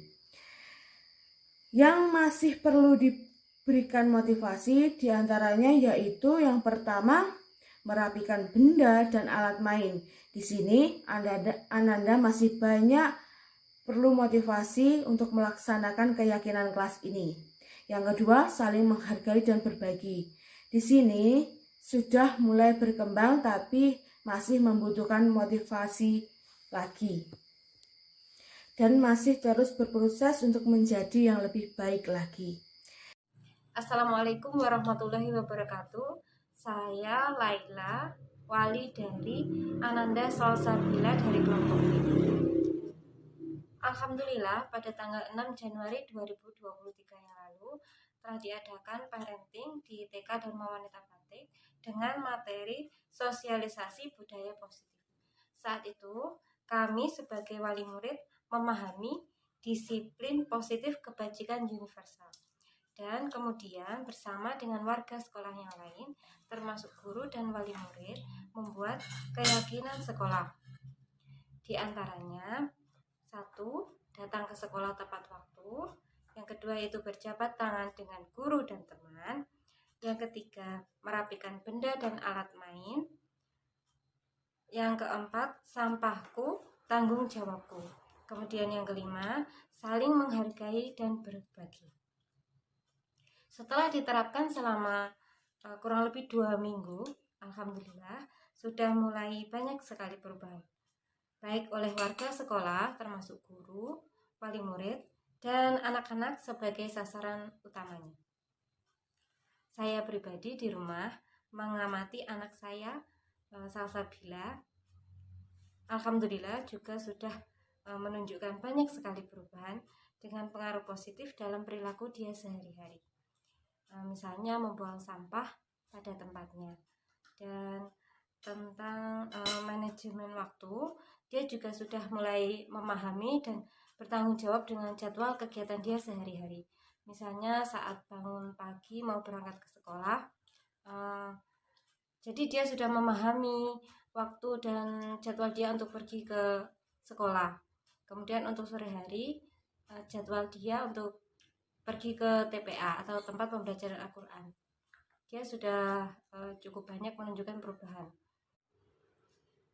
Yang masih perlu diberikan motivasi diantaranya yaitu yang pertama, merapikan benda dan alat main. Di sini Ananda masih banyak perlu motivasi untuk melaksanakan keyakinan kelas ini. Yang kedua, saling menghargai dan berbagi. Di sini sudah mulai berkembang tapi masih membutuhkan motivasi lagi. Dan masih terus berproses untuk menjadi yang lebih baik lagi. Assalamualaikum warahmatullahi wabarakatuh. Saya Laila, wali dari Ananda Salsabila dari kelompok B. Alhamdulillah pada tanggal 6 Januari 2023 yang lalu telah diadakan parenting di TK Dharma Wanita Batik dengan materi sosialisasi budaya positif. Saat itu kami sebagai wali murid memahami disiplin positif kebajikan universal. Dan kemudian bersama dengan warga sekolah yang lain, termasuk guru dan wali murid, membuat keyakinan sekolah. Di antaranya, 1. Datang ke sekolah tepat waktu. Yang kedua itu berjabat tangan dengan guru dan teman. Yang ketiga, merapikan benda dan alat main. Yang keempat, sampahku, tanggung jawabku. Kemudian yang kelima, saling menghargai dan berbagi. Setelah diterapkan selama kurang lebih 2 minggu, alhamdulillah sudah mulai banyak sekali perubahan. Baik oleh warga sekolah termasuk guru, wali murid, dan anak-anak sebagai sasaran utamanya. Saya pribadi di rumah mengamati anak saya, Salsabila. Alhamdulillah juga sudah menunjukkan banyak sekali perubahan dengan pengaruh positif dalam perilaku dia sehari-hari. Misalnya membuang sampah pada tempatnya. Dan tentang manajemen waktu, dia juga sudah mulai memahami dan bertanggung jawab dengan jadwal kegiatan dia sehari-hari. Misalnya saat bangun pagi mau berangkat ke sekolah, jadi dia sudah memahami waktu dan jadwal dia untuk pergi ke sekolah. Kemudian untuk sore hari, jadwal dia untuk pergi ke TPA atau tempat pembelajaran Al-Quran. Dia sudah cukup banyak menunjukkan perubahan.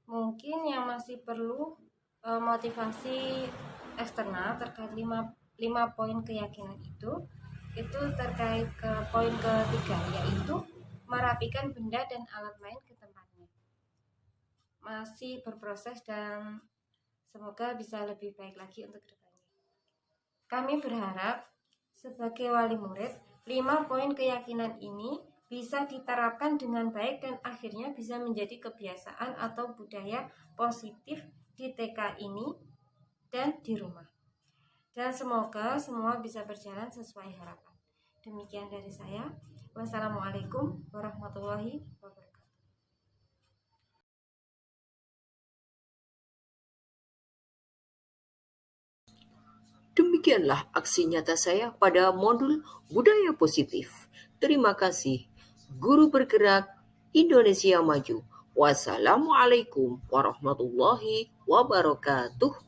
Mungkin yang masih perlu motivasi eksternal terkait 5 poin keyakinan itu terkait ke poin ketiga, yaitu merapikan benda dan alat main ke tempatnya. Masih berproses dan semoga bisa lebih baik lagi untuk kedepannya. Kami berharap sebagai wali murid, 5 poin keyakinan ini bisa diterapkan dengan baik dan akhirnya bisa menjadi kebiasaan atau budaya positif di TK ini dan di rumah. Dan semoga semua bisa berjalan sesuai harapan. Demikian dari saya. Wassalamualaikum warahmatullahi wabarakatuh. Demikianlah aksi nyata saya pada modul budaya positif. Terima kasih. Guru Bergerak Indonesia Maju. Wassalamualaikum warahmatullahi wabarakatuh.